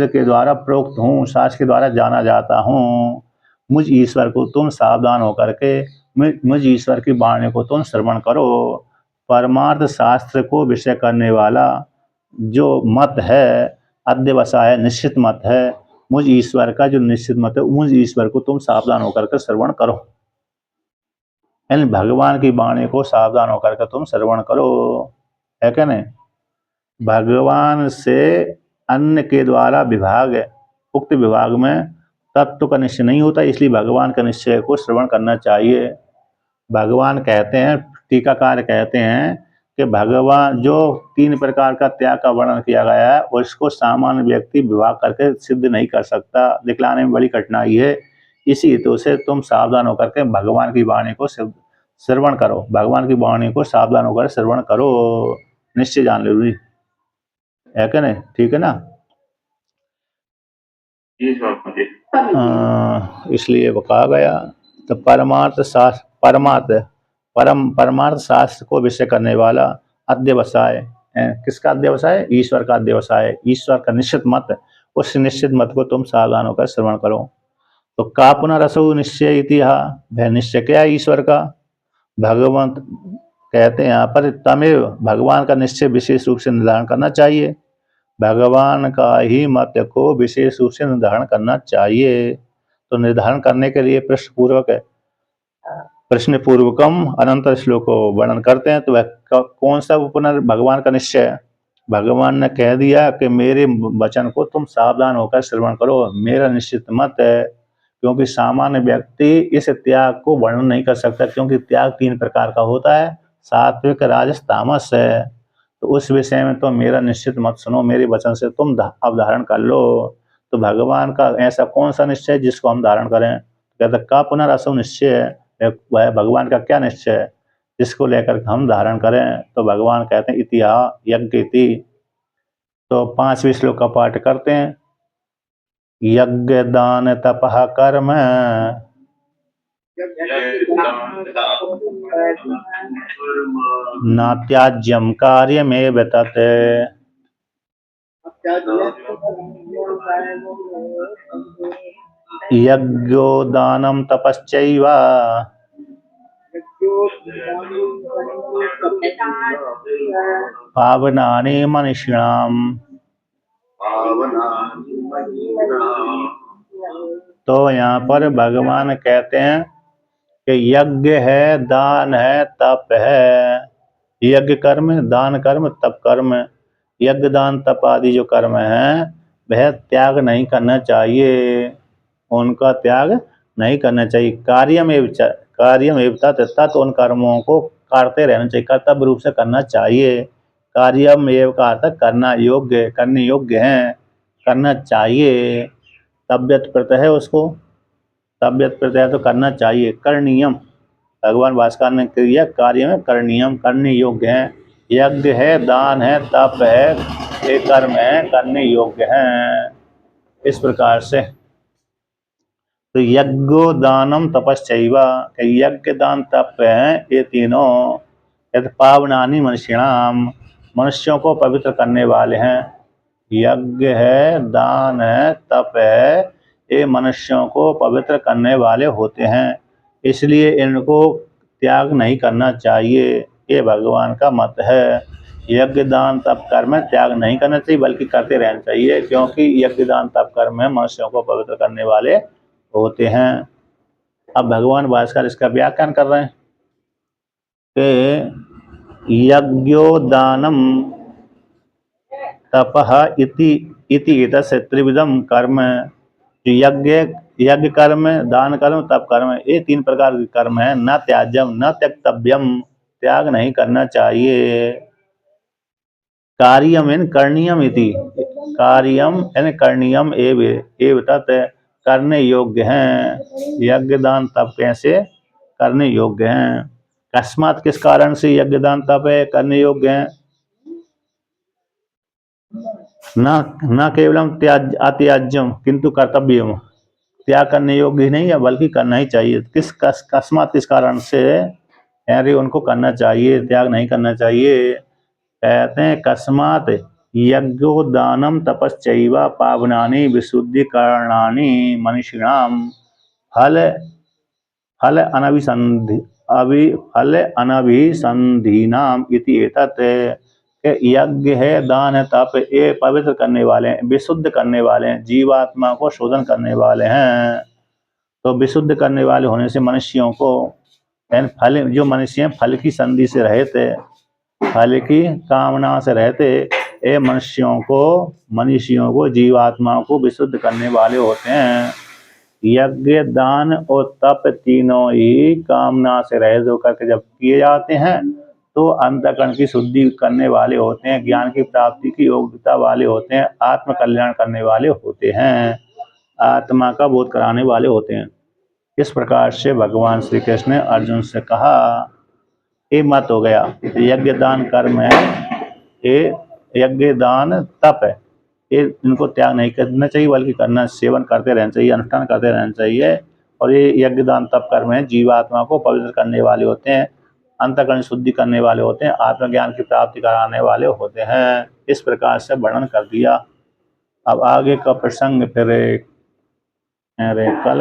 के द्वारा प्रोक्त हूँ, शास्त्र के द्वारा जाना जाता हूँ, मुझ ईश्वर को तुम सावधान होकर के मुझ ईश्वर की वाणी को तुम श्रवण करो। परमार्थ शास्त्र को विषय करने वाला जो मत है, अध्यवसाय निश्चित मत है, मुझ ईश्वर का जो निश्चित मत है, मुझ ईश्वर को तुम सावधान होकर के श्रवण करो। यानी भगवान की वाणी को सावधान होकर के तुम श्रवण करो, है क्या नहीं। भगवान से अन्य के द्वारा विभाग, उक्त विभाग में तत्व का निश्चय नहीं होता, इसलिए भगवान का निश्चय को श्रवण करना चाहिए। भगवान कहते हैं, टीकाकार कहते हैं कि भगवान जो 3 प्रकार का त्याग का वर्णन किया गया है, उसको सामान्य व्यक्ति विभाग करके सिद्ध नहीं कर सकता, दिखलाने में बड़ी कठिनाई है। इसी हेतु से तुम सावधान होकर के भगवान की वाणी को श्रवण करो, भगवान की वाणी को सावधान होकर श्रवण करो, निश्चय जान लो, है क्या नहीं, ठीक है ना। इसलिए वो कहा गया। तो परमार्थ शास्त्र को विषय करने वाला अध्यवसाय, किसका अध्यवसाय, ईश्वर का अध्यवसाय, ईश्वर का निश्चित मत, उस निश्चित मत को तुम सावधान होकर श्रवण करो। तो का पुनरसो निश्चय इतिहास, वह निश्चय क्या है ईश्वर का। भगवंत कहते हैं यहाँ पर तमेव, भगवान का निश्चय विशेष रूप से निर्धारण करना चाहिए, भगवान का ही मत को विशेष रूप से निर्धारण करना चाहिए। तो निर्धारण करने के लिए प्रश्न पूर्वकम अनंतर श्लोक को वर्णन करते हैं। तो वह कौन सा पुनर् भगवान का निश्चय, भगवान ने कह दिया कि मेरे वचन को तुम सावधान होकर श्रवण करो, मेरा निश्चित मत है। क्योंकि सामान्य व्यक्ति इस त्याग को वर्णन नहीं कर सकता, क्योंकि त्याग 3 प्रकार का होता है, सात्विक, राजस, तामस है। तो उस विषय में तो मेरा निश्चित मत सुनो, मेरे वचन से तुम अवधारण कर लो। तो भगवान का ऐसा कौन सा निश्चय है जिसको हम धारण करें। कहते का पुनरसो निश्चय है, वह भगवान का क्या निश्चय है जिसको लेकर हम धारण करें। तो भगवान कहते हैं इतिहास यज्ञ इति। तो 5वें श्लोक का पाठ करते हैं। यज्ञ दान तपः कर्म न त्याज्यम कार्यमेव तत्, यज्ञो दानं तपश्चैव पावनानि मनीषिणाम्। तो यहाँ पर भगवान कहते हैं कि यज्ञ है, दान है, तप है। यज्ञ कर्म, दान कर्म, तप कर्म। यज्ञ दान तप आदि जो कर्म है वह त्याग नहीं करना चाहिए, उनका त्याग नहीं करना चाहिए। कार्यमेव तत्, उन कर्मों को करते रहना चाहिए, कर्तव्य रूप से करना चाहिए। कार्यमेव का अर्थ करना योग्य, करने योग्य हैं, करना चाहिए। तबियत प्रत्यय है उसको, तबियत प्रत्यय तो करना चाहिए। करणीयम, भगवान भास्कर ने किया, कार्य में करणीयम, करने योग्य हैं। यज्ञ है, दान है, तप है, ये कर्म है, करने योग्य हैं। इस प्रकार से तो यज्ञो दानम तपश्चैव, यज्ञ दान तप है, ये तीनों यद पावनानि मनुष्याणाम, मनुष्यों को पवित्र करने वाले हैं। यज्ञ है, दान है, तप है, ये मनुष्यों को पवित्र करने वाले होते हैं, इसलिए इनको त्याग नहीं करना चाहिए, ये भगवान का मत है। यज्ञ दान तप कर्म में त्याग नहीं करना चाहिए, बल्कि करते रहना चाहिए, क्योंकि यज्ञ दान तप कर्म में मनुष्यों को पवित्र करने वाले होते हैं। अब भगवान भास्कर इसका व्याख्यान कर रहे हैं कि यज्ञो दानम तपः इति एतस्य त्रिविधम कर्म, यज्ञ कर्म, दान कर्म, तप कर्म, ये 3 प्रकार के कर्म है। न त्याज्यम न त्यक्तव्यम, त्याग नहीं करना चाहिए। कार्यम इन करणीयम इति, कार्यम इन करणीयम एव तत्, करने योग्य हैं। यज्ञ दान तप कैसे करने योग्य हैं। कस्मात्, किस कारण से यज्ञ दान तप है करने योग्य हैं। न केवलम त्याज अत्याज्यम किंतु कर्तव्यम, त्याग करने योग्य नहीं है बल्कि करना ही चाहिए। कस्मात किस कारण से, अरे उनको करना चाहिए, त्याग नहीं करना चाहिए। कहते हैं कस्मात यज्ञोदानम तपश्चैव पावनानि विशुद्धि कारणानि मनुष्याणाम फल फल अनभिसंधिनाम इति एतत्। यज्ञ है, दान है, तप, ये पवित्र करने वाले हैं, विशुद्ध करने वाले हैं, जीवात्मा को शोधन करने वाले हैं। तो विशुद्ध करने वाले होने से मनुष्यों को फल, जो मनुष्य हैं फल की संधि से रहते, फल की कामना से रहते, ये मनुष्यों को जीवात्माओं को विशुद्ध करने वाले होते हैं। यज्ञ, दान और तप तीनों ही कामना से रहित होकर के जब किए जाते हैं तो अंतःकरण की शुद्धि करने वाले होते हैं, ज्ञान की प्राप्ति की योग्यता वाले होते हैं, आत्म कल्याण करने वाले होते हैं, आत्मा का बोध कराने वाले होते हैं। इस प्रकार से भगवान श्री कृष्ण ने अर्जुन से कहा, ये मत हो गया, यज्ञ दान कर्म है, ये यज्ञ दान तप है, ये इनको त्याग नहीं करना चाहिए बल्कि करना, सेवन करते रहना चाहिए, अनुष्ठान करते रहना चाहिए। और ये यज्ञ दान तप कर्म है, जीवात्मा को पवित्र करने वाले होते हैं, अंतःकरण शुद्धि करने वाले होते हैं, आत्मज्ञान की प्राप्ति कराने वाले होते हैं। इस प्रकार से वर्णन कर दिया। अब आगे का प्रसंग फिर कल